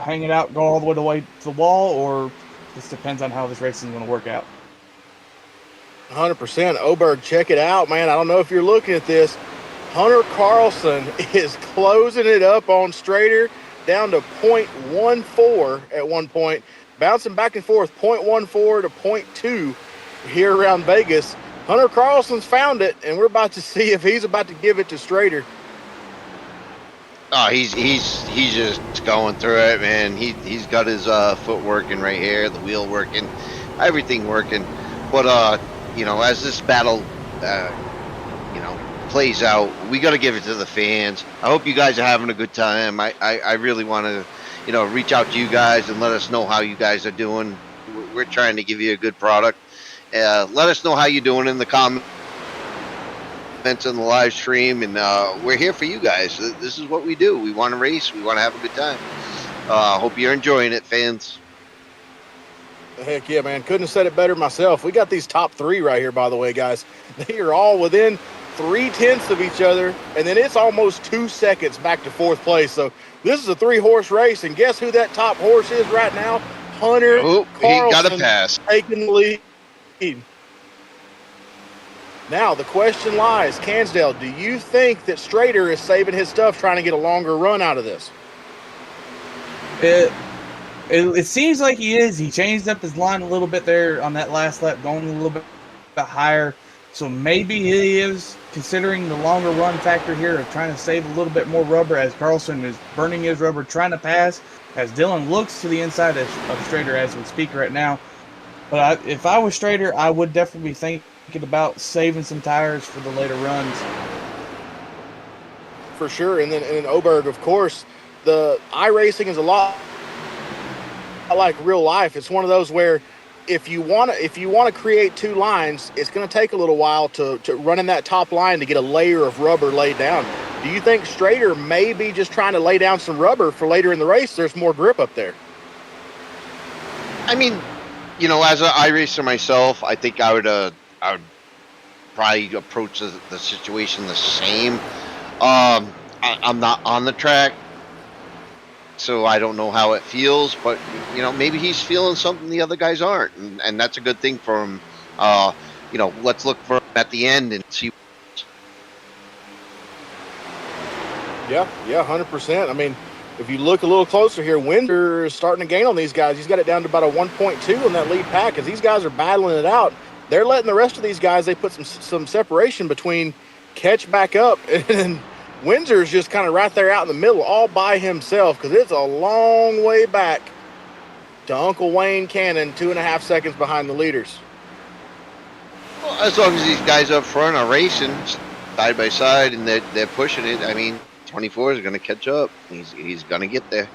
hang it out, go all the way to the wall, or just depends on how this racing is going to work out. 100%. Oberg, check it out, man. I don't know if you're looking at this. Hunter Carlson is closing it up on Strader, down to 0.14 at one point, bouncing back and forth, 0.14 to 0.2 here around Vegas. Hunter Carlson's found it, and we're about to see if he's about to give it to Strader. Oh, he's just going through it, man. He's got his foot working right here, the wheel working, everything working. But as this battle plays out, we got to give it to the fans. I hope you guys are having a good time. I really want to reach out to you guys and let us know how you guys are doing. We're trying to give you a good product. Let us know how you're doing in the comments comments on the live stream, and we're here for you guys. This is what we do. We want to race. We want to have a good time. Hope you're enjoying it, fans. Heck yeah, man. Couldn't have said it better myself. We got these top three right here, by the way, guys. They are all within 0.3 of each other, and then it's almost 2 seconds back to fourth place. So this is a 3-horse race, and guess who that top horse is right now? Hunter Carlson, he got a pass. Taking the lead. Now the question lies, Cansdale, do you think that Strader is saving his stuff trying to get a longer run out of this? It seems like he is. He changed up his line a little bit there on that last lap, going a little bit higher. So maybe he is considering the longer run factor here of trying to save a little bit more rubber as Carlson is burning his rubber, trying to pass, as Dylan looks to the inside of Strader as we speak right now. But if I was Strader, I would definitely be thinking about saving some tires for the later runs. For sure. And then Oberg, of course, the iRacing is a lot like real life. It's one of those where if you want to create two lines, it's going to take a little while to run in that top line to get a layer of rubber laid down. Do you think Strader may be just trying to lay down some rubber for later in the race? There's more grip up there. I mean, as an iRacer myself, I think I would probably approach the situation the same. I'm not on the track, so I don't know how it feels, but maybe he's feeling something the other guys aren't, and that's a good thing for him. Let's look for him at the end and see. Yeah, 100%. I mean, if you look a little closer here, Windsor is starting to gain on these guys. He's got it down to about a 1.2 in that lead pack. As these guys are battling it out, they're letting the rest of these guys, they put some separation between, catch back up, and Windsor's just kind of right there out in the middle all by himself, because it's a long way back to Uncle Wayne Cannon, 2.5 seconds behind the leaders. Well, as long as these guys up front are racing side by side and they're pushing it, I mean, 24 is going to catch up. He's going to get there.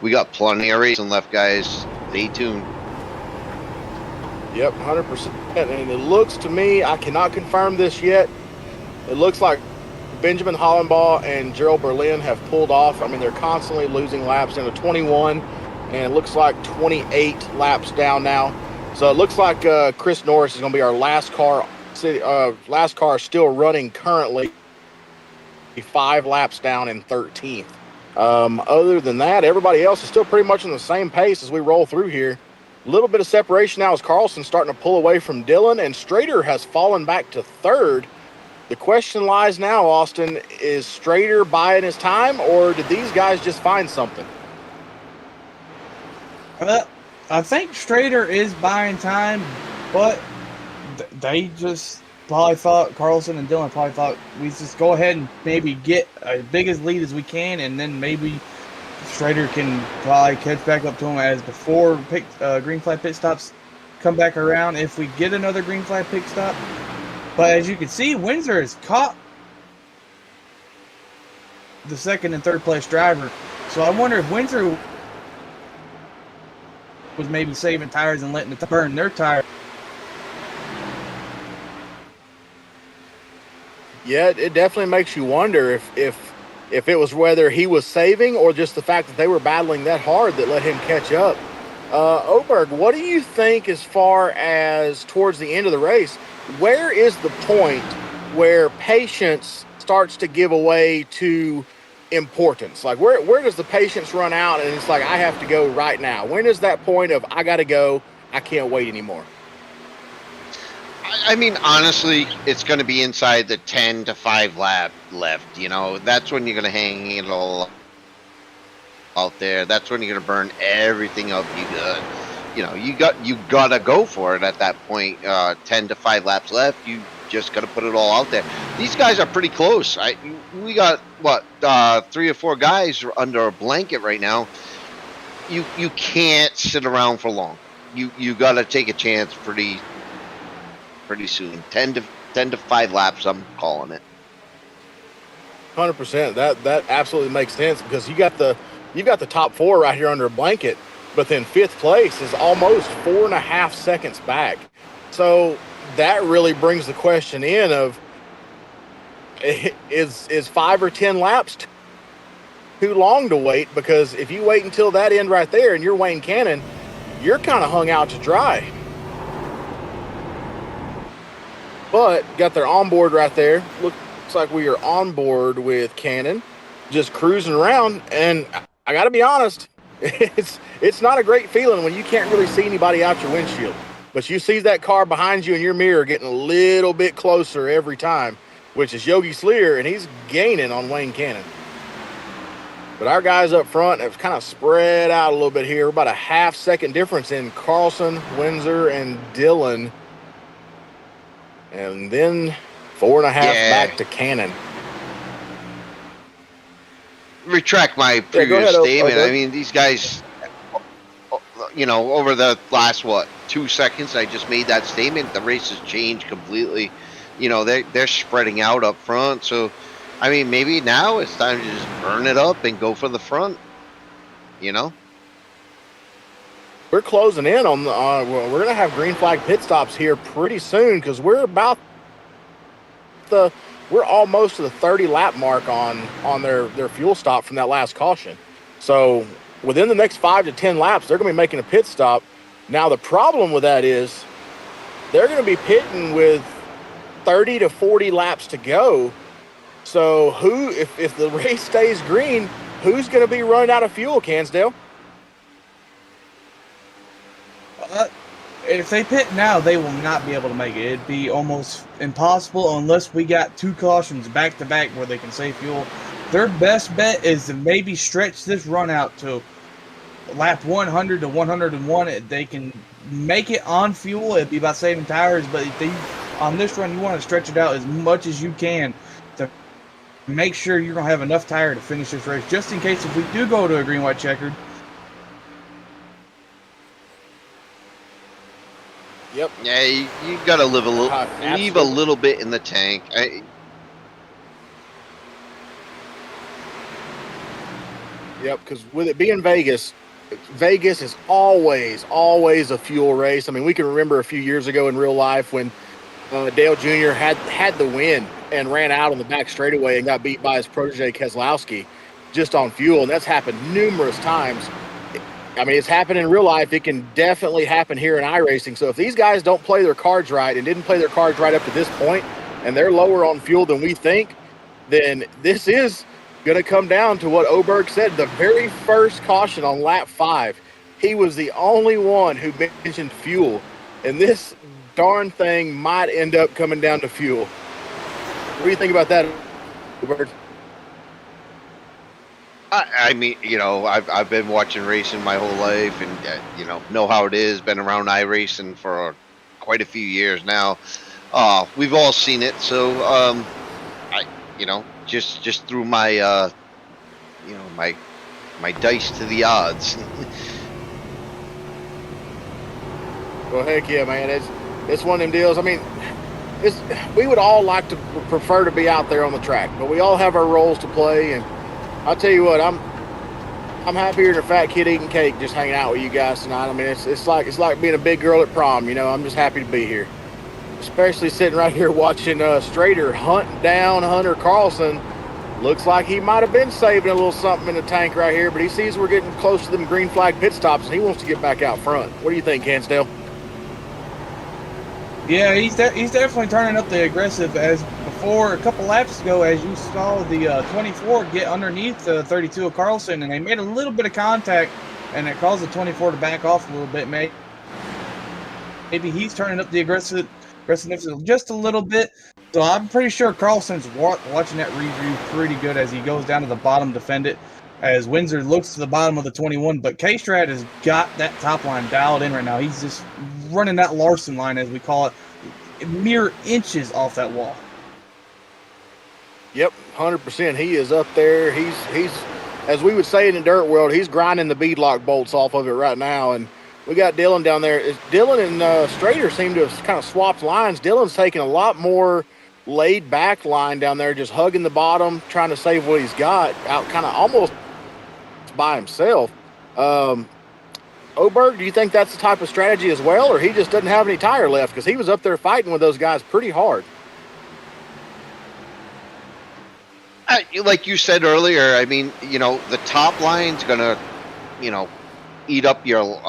We got plenty of racing left, guys. Stay tuned. Yep, 100%. And it looks to me, I cannot confirm this yet, it looks like Benjamin Hollenbaugh and Gerald Berlin have pulled off. I mean, they're constantly losing laps down to 21, and it looks like 28 laps down now. So it looks like Chris Norris is going to be our last car. Last car still running currently, 5 laps down in 13th. Other than that, everybody else is still pretty much on the same pace as we roll through here. A little bit of separation now as Carlson's starting to pull away from Dylan, and Strader has fallen back to third. The question lies now, Austin, is Strader buying his time, or did these guys just find something? I think Strader is buying time, but they just probably thought, Carlson and Dylan probably thought, we just go ahead and maybe get as big as lead as we can, and then maybe Strader can probably catch back up to him as before green flag pit stops come back around, if we get another green flag pit stop. But as you can see, Windsor has caught the second and third place driver. So I wonder if Windsor was maybe saving tires and letting it burn their tire. Yeah, it definitely makes you wonder if it was whether he was saving or just the fact that they were battling that hard that let him catch up. Oberg, what do you think as far as towards the end of the race? Where is the point where patience starts to give away to importance? Like, where does the patience run out and it's like, I have to go right now? When is that point of, I got to go, I can't wait anymore? I mean, honestly, it's going to be inside the 10 to 5 lap left. That's when you're going to hang it all out there. That's when you're going to burn everything up you got. You gotta go for it at that point. 10 to 5 laps left. You just gotta put it all out there. These guys are pretty close. We got 3 or 4 guys under a blanket right now. You can't sit around for long. You gotta take a chance pretty soon. 10 to 5 laps. I'm calling it. 100%. That absolutely makes sense, because you've got the top 4 right here under a blanket. But then 5th place is almost 4.5 seconds back. So that really brings the question in of, is 5 or 10 laps too long to wait, because if you wait until that end right there and you're Wayne Cannon, you're kind of hung out to dry. But got their onboard right there. Looks like we are on board with Cannon, just cruising around. And I got to be honest, it's not a great feeling when you can't really see anybody out your windshield. But you see that car behind you in your mirror getting a little bit closer every time, which is Yogi Sleer, and he's gaining on Wayne Cannon. But our guys up front have kind of spread out a little bit here. About a half-second difference in Carlson, Windsor, and Dillon. And then 4.5 back to Cannon. Retract my previous statement. I mean, these guys, over the last, 2 seconds I just made that statement, the race has changed completely. They're spreading out up front. So, I mean, maybe now it's time to just burn it up and go for the front, We're closing in on we're going to have green flag pit stops here pretty soon, because we're almost to the 30 lap mark on their fuel stop from that last caution. So within the next 5 to 10 laps, they're going to be making a pit stop. Now, the problem with that is they're going to be pitting with 30 to 40 laps to go. So if the race stays green, who's going to be running out of fuel, Cansdale? If they pit now, they will not be able to make it. It'd be almost impossible unless we got 2 cautions back to back where they can save fuel. Their best bet is to maybe stretch this run out to lap 100 to 101. They can make it on fuel. It'd be about saving tires, but on this run, you want to stretch it out as much as you can to make sure you're going to have enough tire to finish this race, just in case if we do go to a green, white, checkered. Yep. Yeah, you got to leave a little bit in the tank. Yep, because with it being Vegas is always a fuel race. I mean, we can remember a few years ago in real life when Dale Jr. had the win and ran out on the back straightaway and got beat by his protege Keselowski just on fuel, and that's happened numerous times. I mean, it's happened in real life. It can definitely happen here in iRacing. So if these guys don't play their cards right and didn't play their cards right up to this point, and they're lower on fuel than we think, then this is going to come down to what Oberg said. The very first caution on lap 5, he was the only one who mentioned fuel. And this darn thing might end up coming down to fuel. What do you think about that, Oberg? I mean, I've been watching racing my whole life, and know how it is. Been around iRacing for quite a few years now. We've all seen it, so just threw my my dice to the odds. Well, heck yeah, man! It's one of them deals. I mean, we would all like to prefer to be out there on the track, but we all have our roles to play, and I'll tell you what, I'm happier than a fat kid eating cake just hanging out with you guys tonight. I mean, it's like being a big girl at prom. I'm just happy to be here, especially sitting right here watching Strader hunt down Hunter Carlson. Looks like he might have been saving a little something in the tank right here, but he sees we're getting close to them green flag pit stops, and he wants to get back out front. What do you think, Cansdale? Yeah, he's definitely turning up the aggressive. As before, a couple laps ago, as you saw the 24 get underneath the 32 of Carlson, and they made a little bit of contact, and it caused the 24 to back off a little bit. Maybe he's turning up the aggressiveness just a little bit. So I'm pretty sure Carlson's watching that review pretty good as he goes down to the bottom to defend it, as Windsor looks to the bottom of the 21. But K-Strat has got that top line dialed in right now. He's just running that Larson line, as we call it, mere inches off that wall. Yep, 100%. He is up there. He's as we would say in the dirt world, he's grinding the beadlock bolts off of it right now. And we got Dillon down there. Dillon and Strader seem to have kind of swapped lines. Dillon's taking a lot more laid back line down there, just hugging the bottom, trying to save what he's got out kind of almost by himself. Oberg, do you think that's the type of strategy as well, or he just doesn't have any tire left? Because he was up there fighting with those guys pretty hard. Like you said earlier, I mean, the top line's gonna, eat up your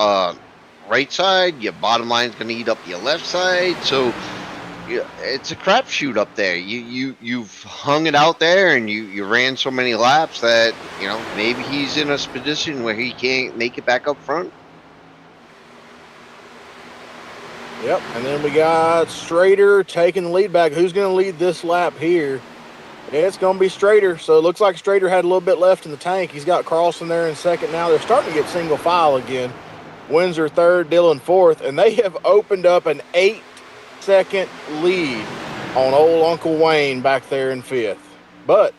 right side. Your bottom line's gonna eat up your left side. So it's a crapshoot up there. You've hung it out there, and you ran so many laps that maybe he's in a position where he can't make it back up front. Yep, and then we got Strader taking the lead back. Who's going to lead this lap here? It's going to be Strader. So it looks like Strader had a little bit left in the tank. He's got Carlson there in second now. They're starting to get single file again. Windsor third, Dillon fourth, and they have opened up an 8-second lead on old Uncle Wayne back there in fifth. But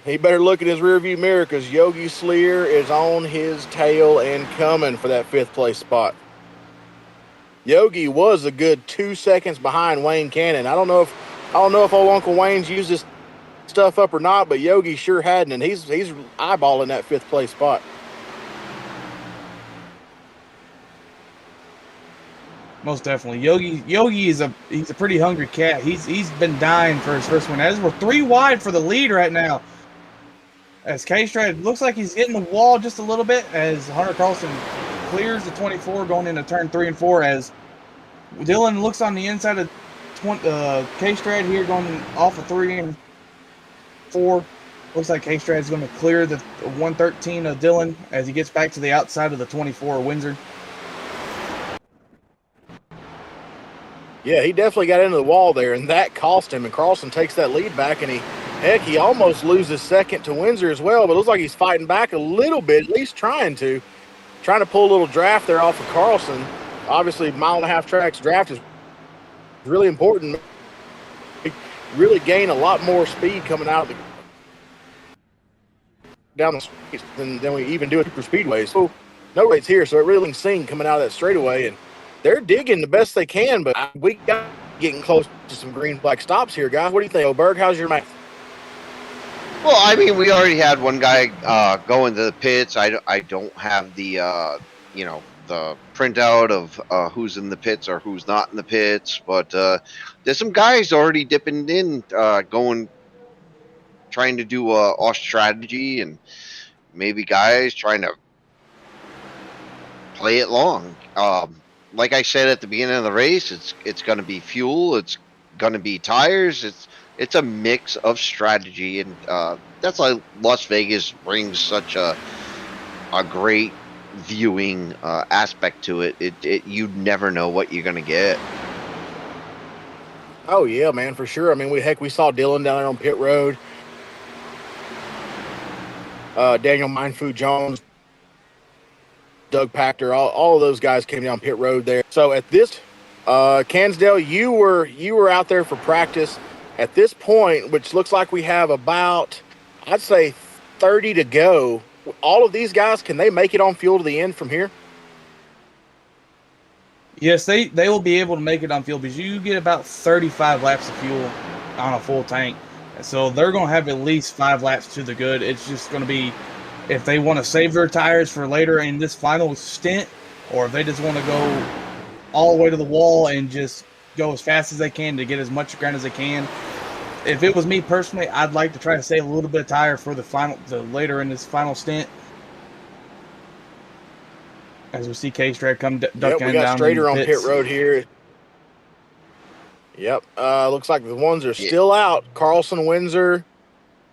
he better look at his rearview mirror because Yogi Sleer is on his tail and coming for that fifth place spot. Yogi was a good 2 seconds behind Wayne Cannon. I don't know if old Uncle Wayne's used this stuff up or not, but Yogi sure hadn't, and he's eyeballing that fifth place spot. Most definitely, Yogi is he's a pretty hungry cat. He's been dying for his first win. As we're 3 wide for the lead right now. As K-Strad looks like he's hitting the wall just a little bit as Hunter Carlson clears the 24 going into turn 3 and 4 as Dillon looks on the inside of K-Strad here going off of 3 and 4. Looks like K-Strad's going to clear the 113 of Dillon as he gets back to the outside of the 24 of Windsor. Yeah, he definitely got into the wall there, and that cost him, and Carlson takes that lead back, and he almost loses second to Windsor as well, but it looks like he's fighting back a little bit, at least trying to pull a little draft there off of Carlson. Obviously, 1.5 mile tracks draft is really important. Really gain a lot more speed coming out down the streets than we even do at super speedways. So no rates here, so it really sing coming out of that straightaway, and they're digging the best they can, but we got getting close to some green flag stops here, guys. What do you think, Oberg? How's your math? Well, I mean, we already had one guy go into the pits. I don't have the the printout of who's in the pits or who's not in the pits, but there's some guys already dipping in, trying to do off strategy, and maybe guys trying to play it long. Like I said at the beginning of the race, it's going to be fuel, it's going to be tires, it's a mix of strategy, and that's why Las Vegas brings such a great viewing aspect to it. You never know what you're going to get. Oh yeah, man, for sure. I mean, we saw Dillon down there on pit road. Daniel Mindfood Jones, Doug Pachter, all of those guys came down pit road there. So at this, Cansdale, you were out there for practice. At this point, which looks like we have about, I'd say, 30 to go, all of these guys, can they make it on fuel to the end from here? Yes, they will be able to make it on fuel because you get about 35 laps of fuel on a full tank. So they're going to have at least 5 laps to the good. It's just going to be if they want to save their tires for later in this final stint, or if they just want to go all the way to the wall and just go as fast as they can to get as much ground as they can. If it was me personally, I'd like to try to save a little bit of tire for the later in this final stint. As we see K-Strad come ducking down. We got Strader on pit road here. Yep. Looks like the ones are still out. Carlson, Windsor,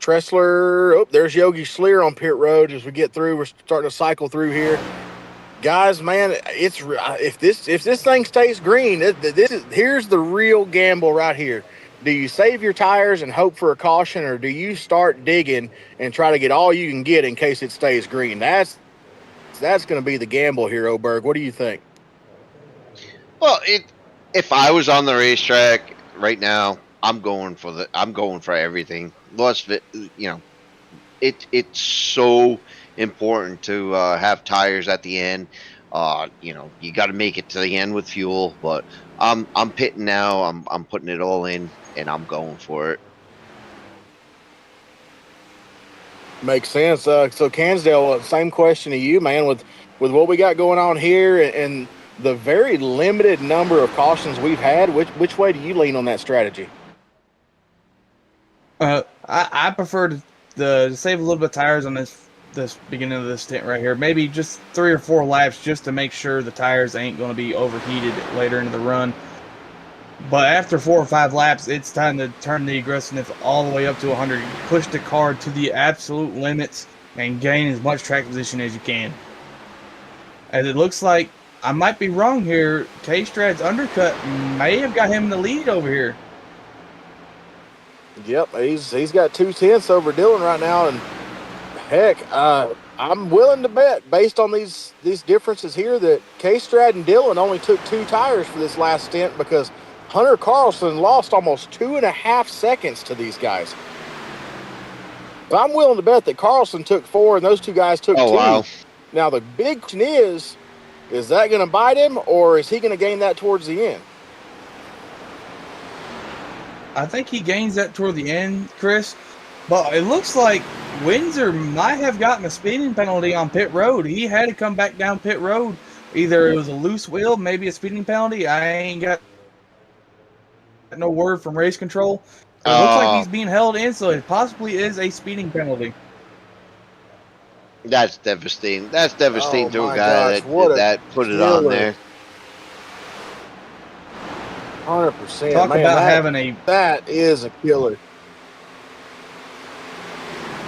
Tressler. Oh, there's Yogi Sleer on pit road. As we get through, we're starting to cycle through here. Guys, man, if this thing stays green, here's the real gamble right here. Do you save your tires and hope for a caution, or do you start digging and try to get all you can get in case it stays green? That's going to be the gamble here, Oberg. What do you think? Well, if I was on the racetrack right now, I'm going for everything. It's so important to have tires at the end. You got to make it to the end with fuel, but I'm pitting now. I'm putting it all in, and I'm going for it. Makes sense. So Cansdale, same question to you, man. With what we got going on here and the very limited number of cautions we've had, which way do you lean on that strategy? I prefer to save a little bit of tires on this beginning of this stint right here. Maybe just 3 or 4 laps just to make sure the tires ain't going to be overheated later into the run. But after 4 or 5 laps, it's time to turn the aggressiveness all the way up to 100. Push the car to the absolute limits and gain as much track position as you can. As it looks like, I might be wrong here, K-Strad's undercut may have got him in the lead over here. Yep, he's got 2/10 over Dylan right now, and heck, I'm willing to bet, based on these differences here, that K-Strad and Dylan only took 2 tires for this last stint, because Hunter Carlson lost almost 2.5 seconds to these guys. So I'm willing to bet that Carlson took 4 and those 2 guys took 2. Wow. Now the big question is that going to bite him, or is he going to gain that towards the end? I think he gains that toward the end, Chris. But it looks like Windsor might have gotten a speeding penalty on pit road. He had to come back down pit road. Either it was a loose wheel, maybe a speeding penalty. I ain't got no word from race control. But it looks like he's being held in, so it possibly is a speeding penalty. That's devastating. That's devastating to a guy that put it on there. 100%. Talk about having that is a killer.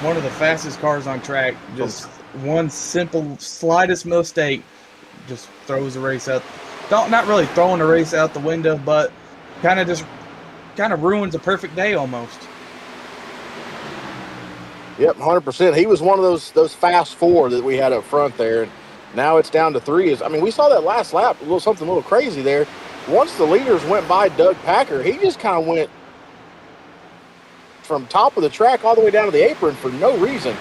One of the fastest cars on track. Just one simple, slightest mistake just throws the race out. Not really throwing the race out the window, but kind of ruins a perfect day almost. Yep, 100%. He was one of those fast 4 that we had up front there, and now it's down to 3. We saw that last lap, something a little crazy there. Once the leaders went by Doug Packer, he just kind of went from top of the track all the way down to the apron for no reason.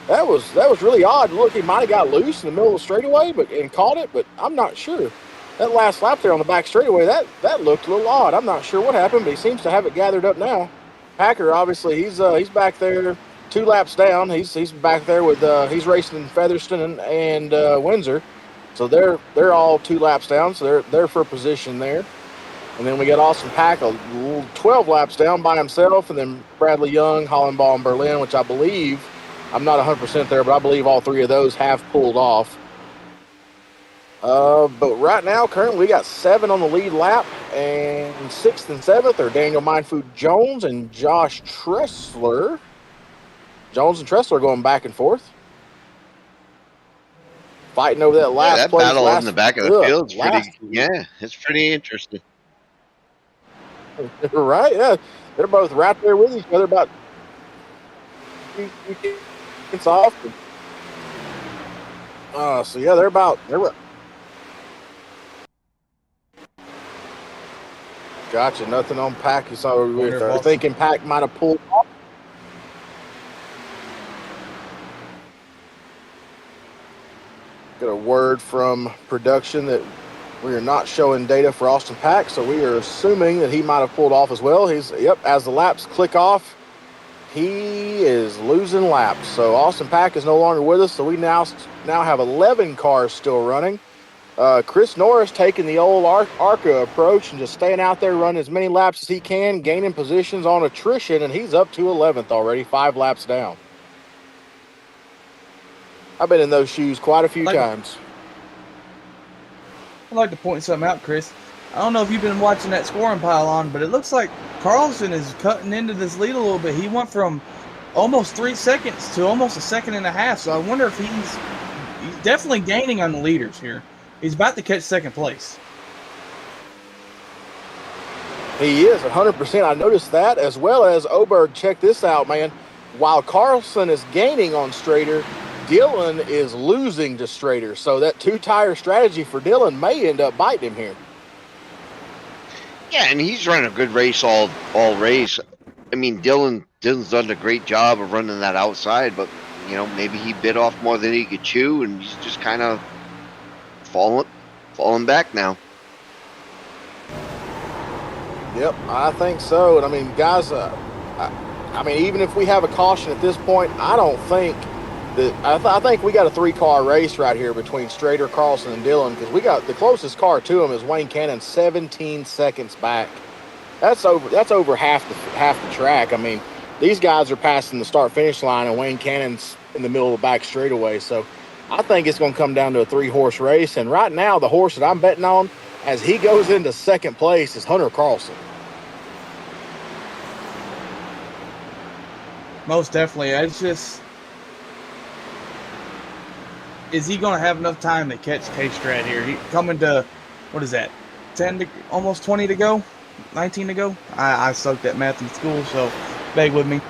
That was really odd. Look, he might have got loose in the middle of the straightaway and caught it, but I'm not sure. That last lap there on the back straightaway, that looked a little odd. I'm not sure what happened, but he seems to have it gathered up now. Packer, obviously, he's back there 2 laps down. He's back there with he's racing in Featherston and Windsor. So they're all 2 laps down, so they're for position there. And then we got Austin Pack 12 laps down by himself, and then Bradley Young, Hollenbaugh, and Berlin, which I believe, I'm not 100% there, but I believe all 3 of those have pulled off. But right now, currently, we got 7 on the lead lap, and 6th and 7th are Daniel Mindfood Jones and Josh Tressler. Jones and Tressler going back and forth, fighting over that last that place. Battle in the back of the field it's pretty interesting. Right? Yeah, they're both right there with each other, about 2 seconds off. So yeah, they're gotcha. Nothing on Pack. You saw we're thinking Pack might have pulled off. Got a word from production that we are not showing data for Austin Pack, so we are assuming that he might have pulled off as well. As the laps click off, he is losing laps. So Austin Pack is no longer with us, so we now have 11 cars still running. Chris Norris taking the old ARCA approach and just staying out there, running as many laps as he can, gaining positions on attrition, and he's up to 11th already, 5 laps down. I've been in those shoes quite a few times. I'd like to point something out, Chris. I don't know if you've been watching that scoring pylon, but it looks like Carlson is cutting into this lead a little bit. He went from almost 3 seconds to almost 1.5 seconds. So I wonder if he's definitely gaining on the leaders here. He's about to catch 2nd place. He is 100%. I noticed that, as well as Oberg. Check this out, man. While Carlson is gaining on Strader, Dylan is losing to Strader. So that 2-tire strategy for Dylan may end up biting him here. Yeah, and he's running a good race all race. I mean, Dylan's done a great job of running that outside, but maybe he bit off more than he could chew, and he's just kind of falling back now. Yep, I think so. And I mean, guys, even if we have a caution at this point, I don't think that. I think we got a 3-car race right here between Strader, Carlson, and Dylan, because we got the closest car to him is Wayne Cannon, 17 seconds back. That's over half the track. I mean, these guys are passing the start-finish line, and Wayne Cannon's in the middle of the back straightaway. So I think it's going to come down to a 3-horse race. And right now, the horse that I'm betting on as he goes into second place is Hunter Carlson. Most definitely. It's just, is he going to have enough time to catch K-Strat here? He coming to, what is that, 10 to, almost 20 to go? 19 to go? I sucked at math in school, so beg with me.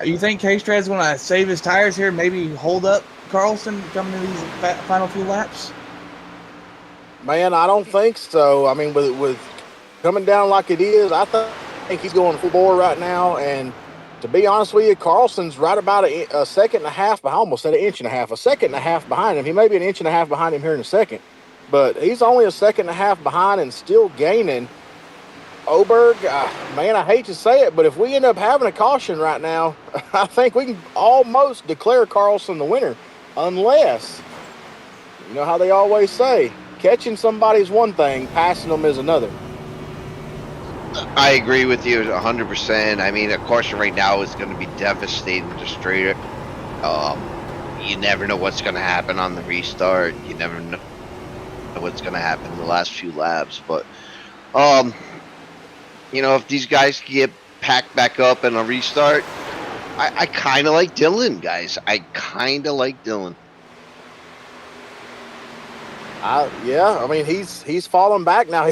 You think K-Strat's going to save his tires here, maybe hold up Carlson coming to these final few laps? Man, I don't think so. I mean, with coming down like it is, I think he's going full bore right now. And to be honest with you, Carlson's right about a second and a half. I almost said an inch and a half. A second and a half behind him. He may be an inch and a half behind him here in a second, but he's only a second and a half behind and still gaining. Oberg, man, I hate to say it, but if we end up having a caution right now, I think we can almost declare Carlson the winner, unless, you know how they always say, catching somebody's one thing, passing them is another. I agree with you 100%. I mean, a caution right now is going to be devastating to Strader. You never know what's going to happen on the restart. You never know what's going to happen in the last few laps. But, you know, if these guys get packed back up in a restart, I kind of like Dylan, guys. I kind of like Dylan. Yeah, I mean, he's falling back now.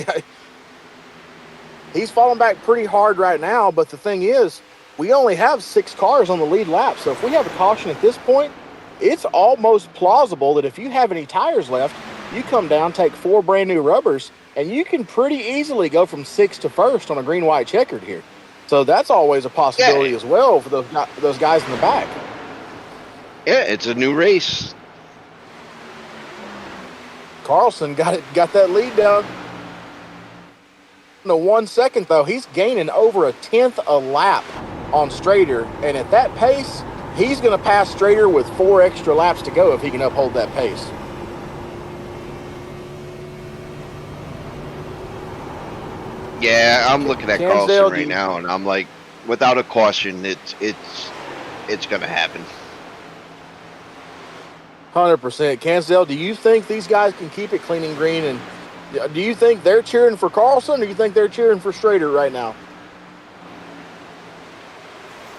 He's falling back pretty hard right now, but the thing is, we only have 6 cars on the lead lap. So if we have a caution at this point, it's almost plausible that if you have any tires left, you come down, take 4 brand new rubbers, and you can pretty easily go from 6th to 1st on a green-white checkered here. So that's always a possibility as well for those guys in the back. Yeah, it's a new race. Carlson got that lead down. In 1 second, though, he's gaining over a 10th a lap on Strader, and at that pace, he's going to pass Strader with 4 extra laps to go if he can uphold that pace. Yeah, I'm looking at Carlson right now, and I'm like, without a caution, it's going to happen. 100%. Cansdale, do you think these guys can keep it clean and green? And do you think they're cheering for Carlson, or do you think they're cheering for Strader right now?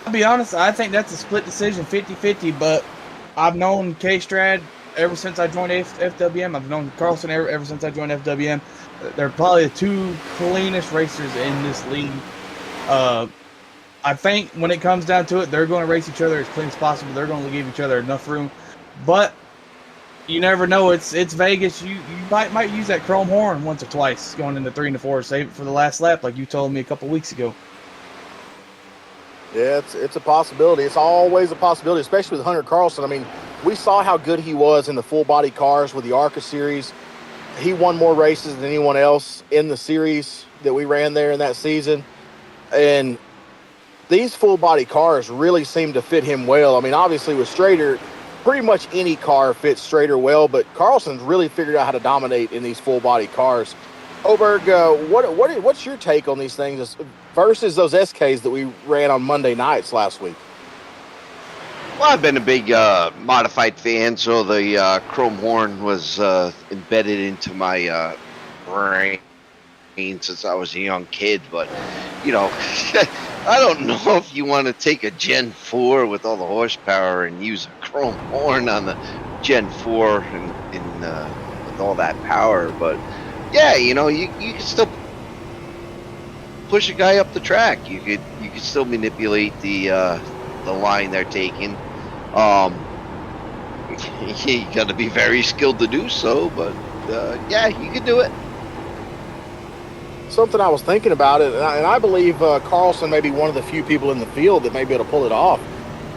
I'll be honest, I think that's a split decision, 50-50, but I've known K-Strad ever since I joined FWM. I've known Carlson ever since I joined FWM. They're probably the 2 cleanest racers in this league. I think when it comes down to it, they're going to race each other as clean as possible. They're going to give each other enough room. But you never know. It's Vegas. You might use that chrome horn once or twice going into 3 and 4. Save it for the last lap, like you told me a couple weeks ago. Yeah, it's a possibility. It's always a possibility, especially with Hunter Carlson. I mean, we saw how good he was in the full body cars with the ARCA series. He won more races than anyone else in the series that we ran there in that season. And these full body cars really seem to fit him well. I mean, obviously with Strader, pretty much any car fits Strader well, but Carlson's really figured out how to dominate in these full body cars. Oberg, what's your take on these things versus those SKs that we ran on Monday nights last week? Well, I've been a big modified fan, so the chrome horn was embedded into my brain since I was a young kid. But, you know, I don't know if you want to take a Gen 4 with all the horsepower and use a chrome horn on the Gen 4 and with all that power. But, yeah, you know, you can still push a guy up the track. You could still manipulate the line they're taking. You got to be very skilled to do so, but yeah, you can do it. Something I was thinking about it, and I believe Carlson may be one of the few people in the field that may be able to pull it off.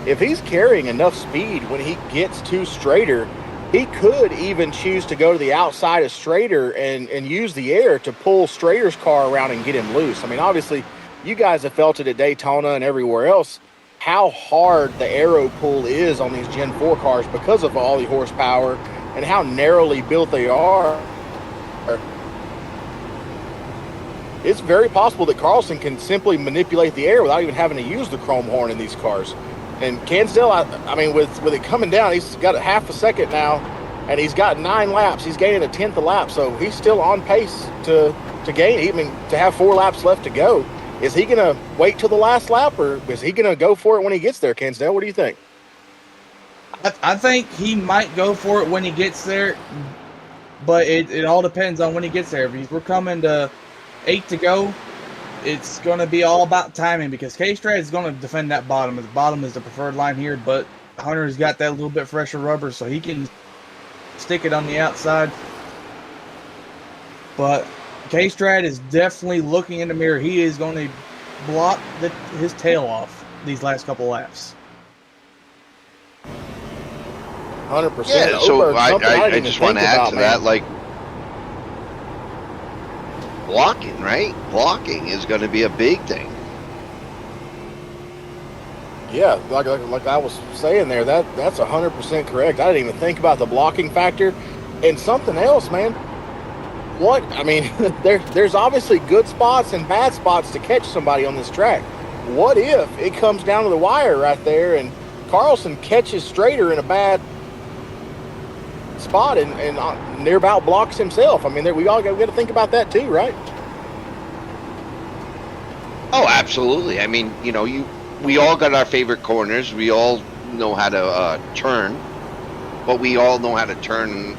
If he's carrying enough speed when he gets to Strader, he could even choose to go to the outside of Strader and use the air to pull Strader's car around and get him loose. I mean, obviously, you guys have felt it at Daytona and everywhere else, how hard the aero pull is on these Gen 4 cars because of all the horsepower and how narrowly built they are. it's very possible that Carlson can simply manipulate the air without even having to use the chrome horn in these cars. And Cansdale, I mean, with it coming down, he's got a half a second now, and he's got 9 laps. He's gaining a tenth a lap, so he's still on pace to gain. I mean, to have 4 laps left to go. Is he going to wait till the last lap, or is he going to go for it when he gets there, Cansdale? What do you think? I think he might go for it when he gets there, but it all depends on when he gets there. If we're coming to 8 to go, it's going to be all about timing because K-Strat is going to defend that bottom. The bottom is the preferred line here, but Hunter's got that little bit fresher rubber, so he can stick it on the outside. But K-Strat is definitely looking in the mirror. He is going to block his tail off these last couple laps. 100%. Yeah, so I just want to add to that, like, blocking, right? Blocking is going to be a big thing. Yeah, like I was saying there, that's 100% correct. I didn't even think about the blocking factor. And something else, man. What? I mean, there's obviously good spots and bad spots to catch somebody on this track. What if it comes down to the wire right there and Carlson catches Strader in a bad spot and near about blocks himself? I mean, we got to think about that too, right? Oh, absolutely. I mean, we all got our favorite corners. We all know how to turn, but we all know how to turn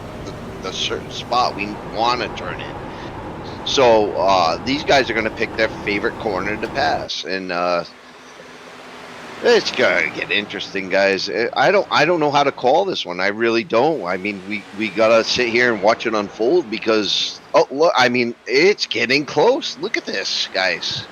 the certain spot we want to turn in. So these guys are going to pick their favorite corner to pass, and it's going to get interesting, guys. I don't know how to call this one. I really don't. I mean, we got to sit here and watch it unfold because, oh, look, I mean, it's getting close. Look at this, guys.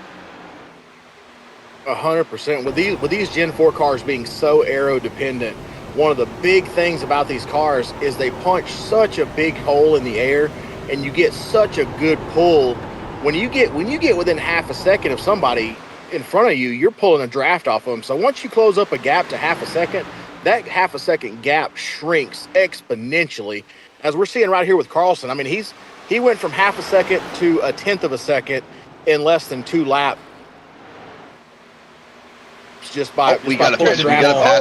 100%. With these Gen 4 cars being so aero dependent, one of the big things about these cars is they punch such a big hole in the air, and you get such a good pull. When you get within half a second of somebody in front of you, you're pulling a draft off of them. So once you close up a gap to half a second, that half a second gap shrinks exponentially, as we're seeing right here with Carlson. I mean, he went from half a second to a tenth of a second in less than 2 laps. Just by we got to pass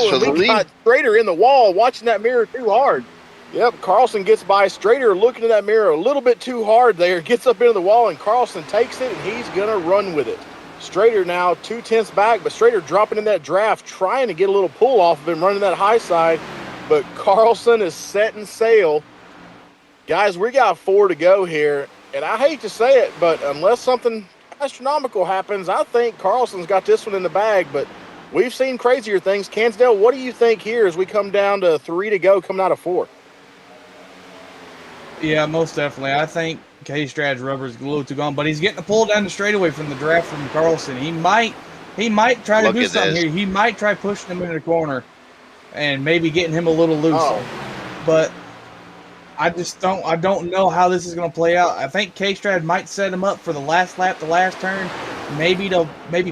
for the lead. Got Strader in the wall, watching that mirror too hard. Yep, Carlson gets by Strader, looking in that mirror a little bit too hard there, gets up into the wall, and Carlson takes it, and he's gonna run with it. Strader now 2/10 back, but Strader dropping in that draft, trying to get a little pull off of him, running that high side, but Carlson is setting sail. Guys, we got 4 to go here, and I hate to say it, but unless something astronomical happens, I think Carlson's got this one in the bag, but we've seen crazier things. Cansdale, what do you think here as we come down to 3 to go coming out of 4? Yeah, most definitely. I think K-Strad's rubber is a little too gone, but he's getting a pull down the straightaway from the draft from Carlson. He might try to do something here. He might try pushing him into the corner and maybe getting him a little looser. But I don't know how this is going to play out. I think K-Strad might set him up for the last lap, the last turn, maybe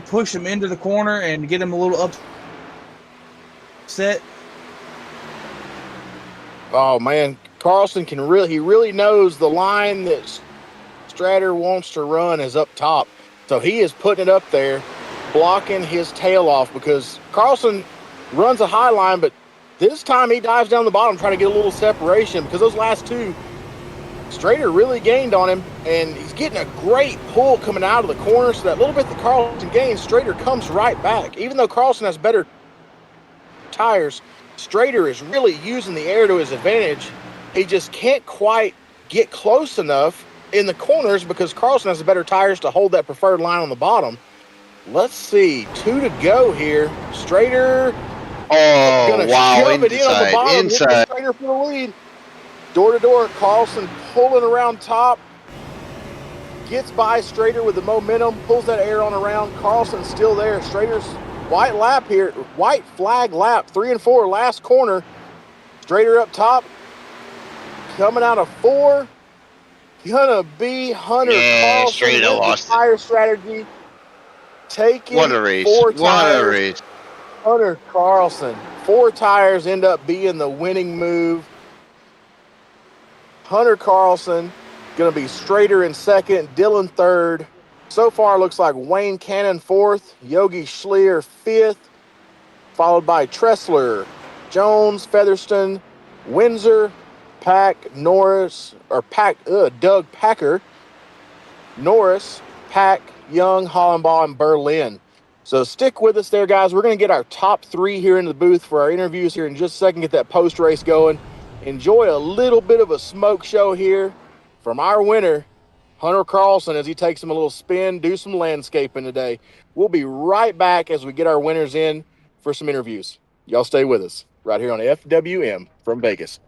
push him into the corner and get him a little upset. Oh man, Carlson really knows the line that Strader wants to run is up top. So he is putting it up there, blocking his tail off, because Carlson runs a high line, but this time he dives down the bottom trying to get a little separation, because those last two, Strader really gained on him, and he's getting a great pull coming out of the corner. So that little bit that Carlson gains, Strader comes right back. Even though Carlson has better tires, Strader is really using the air to his advantage. He just can't quite get close enough in the corners because Carlson has the better tires to hold that preferred line on the bottom. Let's see, 2 to go here. Strader gonna shove it in on the bottom. Strader for the lead. Door to door, Carlson pulling around top. Gets by Strader with the momentum, pulls that air on around. Carlson's still there. Strader's white lap here, white flag lap, 3 and 4, last corner. Strader up top, coming out of 4. Gonna be Hunter Carlson. Strader lost tire strategy. Taking 4 tires. What a race. Hunter Carlson, 4 tires end up being the winning move. Hunter Carlson gonna be Strader in second, Dylan third. So far, looks like Wayne Cannon 4th, Yogi Schleer 5th, followed by Tressler, Jones, Featherston, Windsor, Doug Packer, Norris, Pack, Young, Hollenbaugh, and Berlin. So stick with us there, guys. We're going to get our top 3 here in the booth for our interviews here in just a second, get that post race going. Enjoy a little bit of a smoke show here from our winner, Hunter Carlson, as he takes him a little spin, do some landscaping today. We'll be right back as we get our winners in for some interviews. Y'all stay with us right here on FWM from Vegas.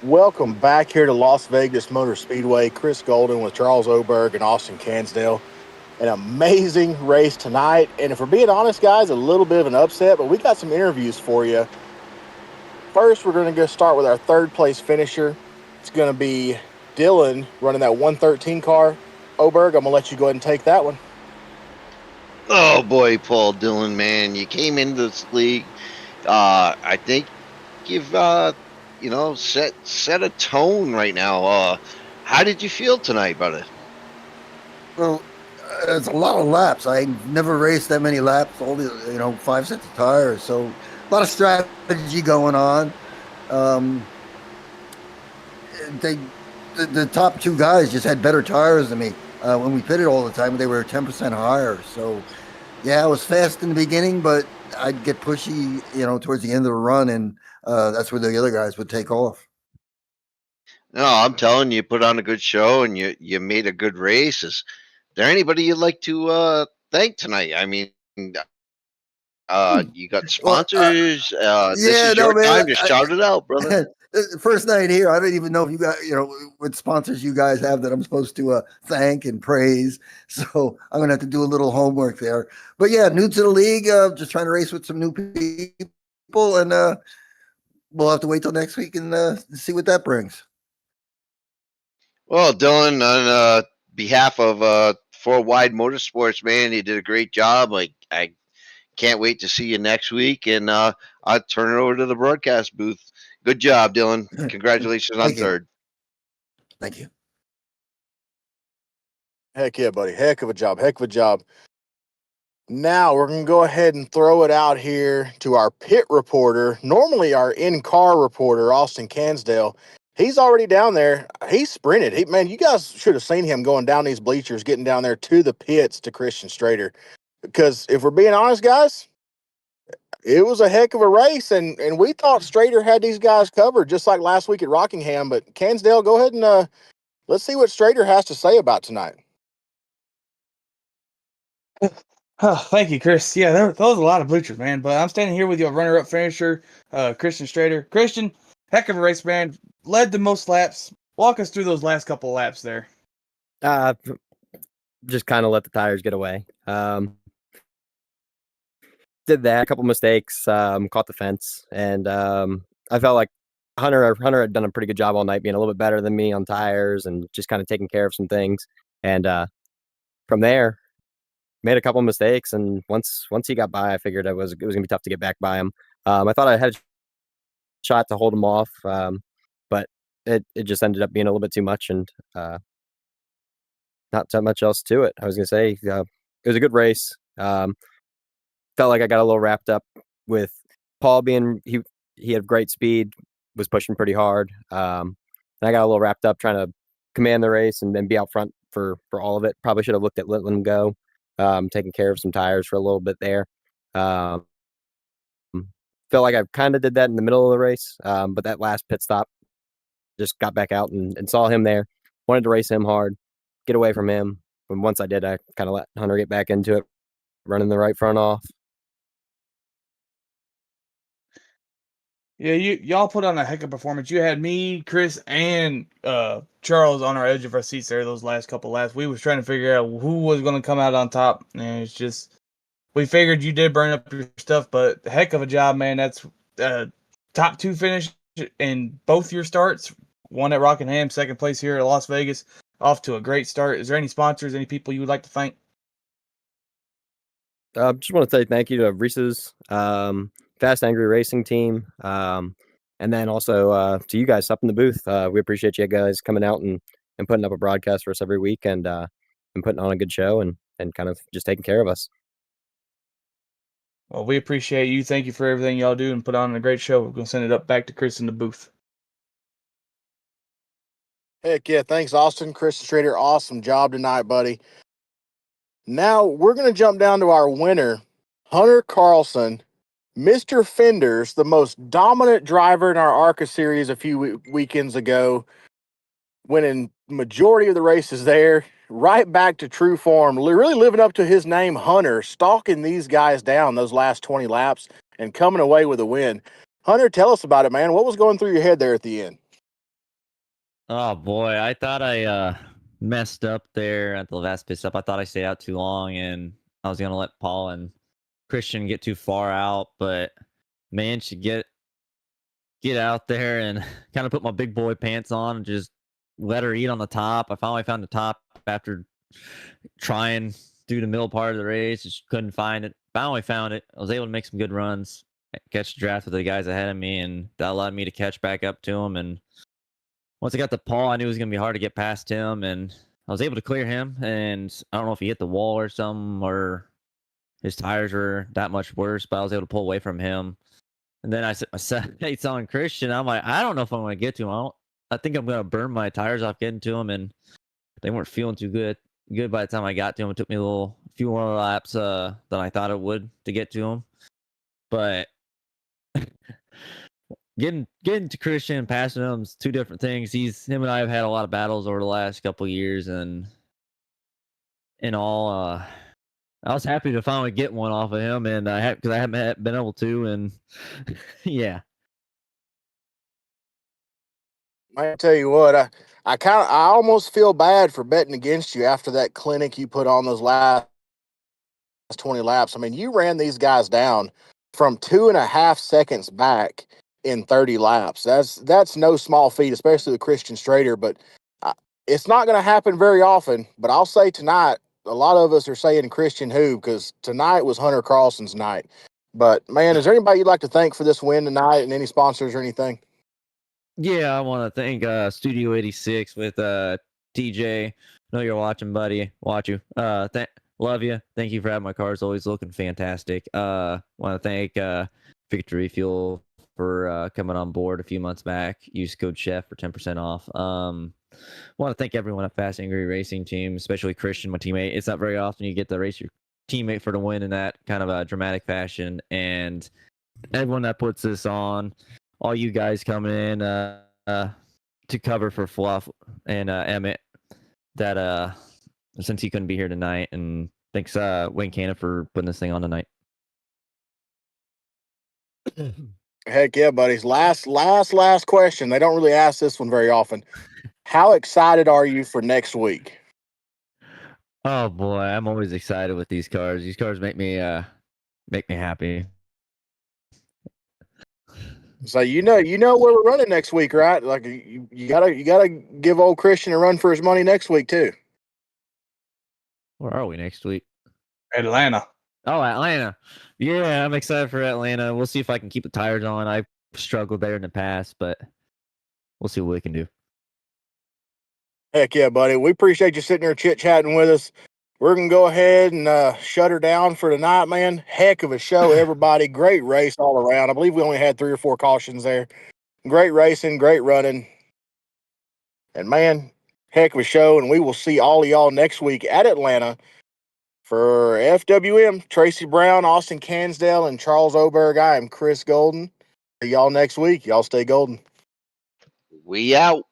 Welcome back here to Las Vegas Motor Speedway. Chris Golden with Charles Oberg and Austin Cansdale. An amazing race tonight. And if we're being honest, guys, a little bit of an upset, but we got some interviews for you. First, we're going to go start with our third place finisher. It's going to be Dylan running that 113 car. Oberg, I'm going to let you go ahead and take that one. Oh boy, Paul Dillon, man, you came into this league. I think you've set a tone right now. How did you feel tonight, brother? Well, it's a lot of laps. I never raced that many laps. All the 5 sets of tires, so a lot of strategy going on. The top two guys just had better tires than me. When we pitted all the time, they were 10% higher. So, yeah, I was fast in the beginning, but I'd get pushy, towards the end of the run, and that's where the other guys would take off. No, I'm telling you, put on a good show and you made a good race. Is there anybody you'd like to thank tonight? I mean, you got sponsors. This is your time to shout it out, brother. First night here, I don't even know if you got, what sponsors you guys have that I'm supposed to thank and praise. So I'm going to have to do a little homework there. But yeah, new to the league, just trying to race with some new people, and we'll have to wait till next week and see what that brings. Well, Dylan, on behalf of 4 Wide Motorsports, man, you did a great job. I can't wait to see you next week, and I'll turn it over to the broadcast booth. Good job, Dylan. Congratulations on third. Thank you. Heck yeah, buddy. Heck of a job. Heck of a job. Now we're going to go ahead and throw it out here to our pit reporter, normally our in-car reporter, Austin Cansdale. He's already down there. He sprinted. Man, you guys should have seen him going down these bleachers, getting down there to the pits to Christian Strader. Because if we're being honest, guys, it was a heck of a race, and we thought Strader had these guys covered, just like last week at Rockingham. But Cansdale, go ahead and let's see what Strader has to say about tonight. Oh, thank you, Chris. Yeah, there was a lot of bleachers, man. But I'm standing here with your runner-up finisher, Christian Strader. Christian, heck of a race, man. Led the most laps. Walk us through those last couple of laps there. Just kind of let the tires get away. Did that, a couple mistakes, caught the fence, and I felt like Hunter had done a pretty good job all night, being a little bit better than me on tires and just kind of taking care of some things. And from there, made a couple mistakes, and once he got by, I figured it was gonna be tough to get back by him. I thought I had a shot to hold him off, but it just ended up being a little bit too much, and not so much else to it. I was gonna say it was a good race. Felt like I got a little wrapped up with Paul being he had great speed, was pushing pretty hard. And I got a little wrapped up trying to command the race and then be out front for all of it. Probably should have looked at letting him go, taking care of some tires for a little bit there. Felt like I kind of did that in the middle of the race, but that last pit stop, just got back out and saw him there. Wanted to race him hard, get away from him. And once I did, I kind of let Hunter get back into it, running the right front off. Yeah, y'all put on a heck of a performance. You had me, Chris, and Charles on our edge of our seats there those last couple laps. We was trying to figure out who was going to come out on top, and it's just we figured you did burn up your stuff, but heck of a job, man. That's top 2 finish in both your starts. One at Rockingham, second place here at Las Vegas. Off to a great start. Is there any sponsors, any people you would like to thank? Just want to say thank you to Reese's, Fast Angry Racing team, and then also to you guys up in the booth. We appreciate you guys coming out and putting up a broadcast for us every week, and putting on a good show and kind of just taking care of us. Well, we appreciate you. Thank you for everything y'all do and put on a great show. We're going to send it up back to Chris in the booth. Heck yeah. Thanks, Austin. Chris Strader, awesome job tonight, buddy. Now we're going to jump down to our winner, Hunter Carlson, Mr. Fenders, the most dominant driver in our ARCA series a few weekends ago, winning majority of the races there, right back to true form, really living up to his name, Hunter, stalking these guys down those last 20 laps and coming away with a win. Hunter, tell us about it, man. What was going through your head there at the end? Oh boy, I thought I messed up there at the last pit stop. I thought I stayed out too long, and I was gonna let Paul and Christian get too far out, but managed to get out there and kind of put my big boy pants on and just let her eat on the top. I finally found the top after trying through the middle part of the race. Just couldn't find it. Finally found it. I was able to make some good runs, catch the draft with the guys ahead of me, and that allowed me to catch back up to him. And once I got to Paul, I knew it was going to be hard to get past him, and I was able to clear him. And I don't know if he hit the wall or something, or his tires were that much worse, but I was able to pull away from him. And then I set my sights on Christian. I'm like, I don't know if I'm going to get to him. I think I'm going to burn my tires off getting to him, and they weren't feeling too good by the time I got to him. It took me a few more laps than I thought it would to get to him. But getting to Christian and passing him is two different things. Him and I have had a lot of battles over the last couple of years, and in all, I was happy to finally get one off of him, and because I haven't been able to, and yeah. I tell you what, I almost feel bad for betting against you after that clinic you put on those last 20 laps. I mean, you ran these guys down from 2.5 seconds back in 30 laps. That's no small feat, especially with Christian Strader. But it's not going to happen very often. But I'll say tonight, a lot of us are saying Christian who, because tonight was Hunter Carlson's night. But man, is there anybody you'd like to thank for this win tonight, and any sponsors or anything? Yeah, I want to thank Studio 86 with TJ. Know you're watching, buddy. Watch you. Love you. Thank you for having my cars. Always looking fantastic. Want to thank Victory Fuel for coming on board a few months back. Use code CHEF for 10% off. Want to thank everyone at Fast Angry Racing Team, especially Christian, my teammate. It's not very often you get to race your teammate for the win in that kind of a dramatic fashion, and everyone that puts this on. All you guys coming in to cover for Fluff and Emmett that since he couldn't be here tonight, and thanks Wayne Cannon for putting this thing on tonight. Heck yeah, buddies. Last question. They don't really ask this one very often. How excited are you for next week? Oh boy, I'm always excited with these cars. These cars make me happy. So you know where we're running next week, right? Like you gotta give old Christian a run for his money next week too. Where are we next week? Atlanta. Oh, Atlanta. Yeah, I'm excited for Atlanta. We'll see if I can keep the tires on. I've struggled there in the past, but we'll see what we can do. Heck yeah, buddy. We appreciate you sitting here chit-chatting with us. We're going to go ahead and shut her down for tonight, man. Heck of a show, everybody. Great race all around. I believe we only had 3 or 4 cautions there. Great racing, great running. And, man, heck of a show. And we will see all of y'all next week at Atlanta for FWM. Tracy Brown, Austin Cansdale, and Charles Oberg. I am Chris Golden. See y'all next week. Y'all stay golden. We out.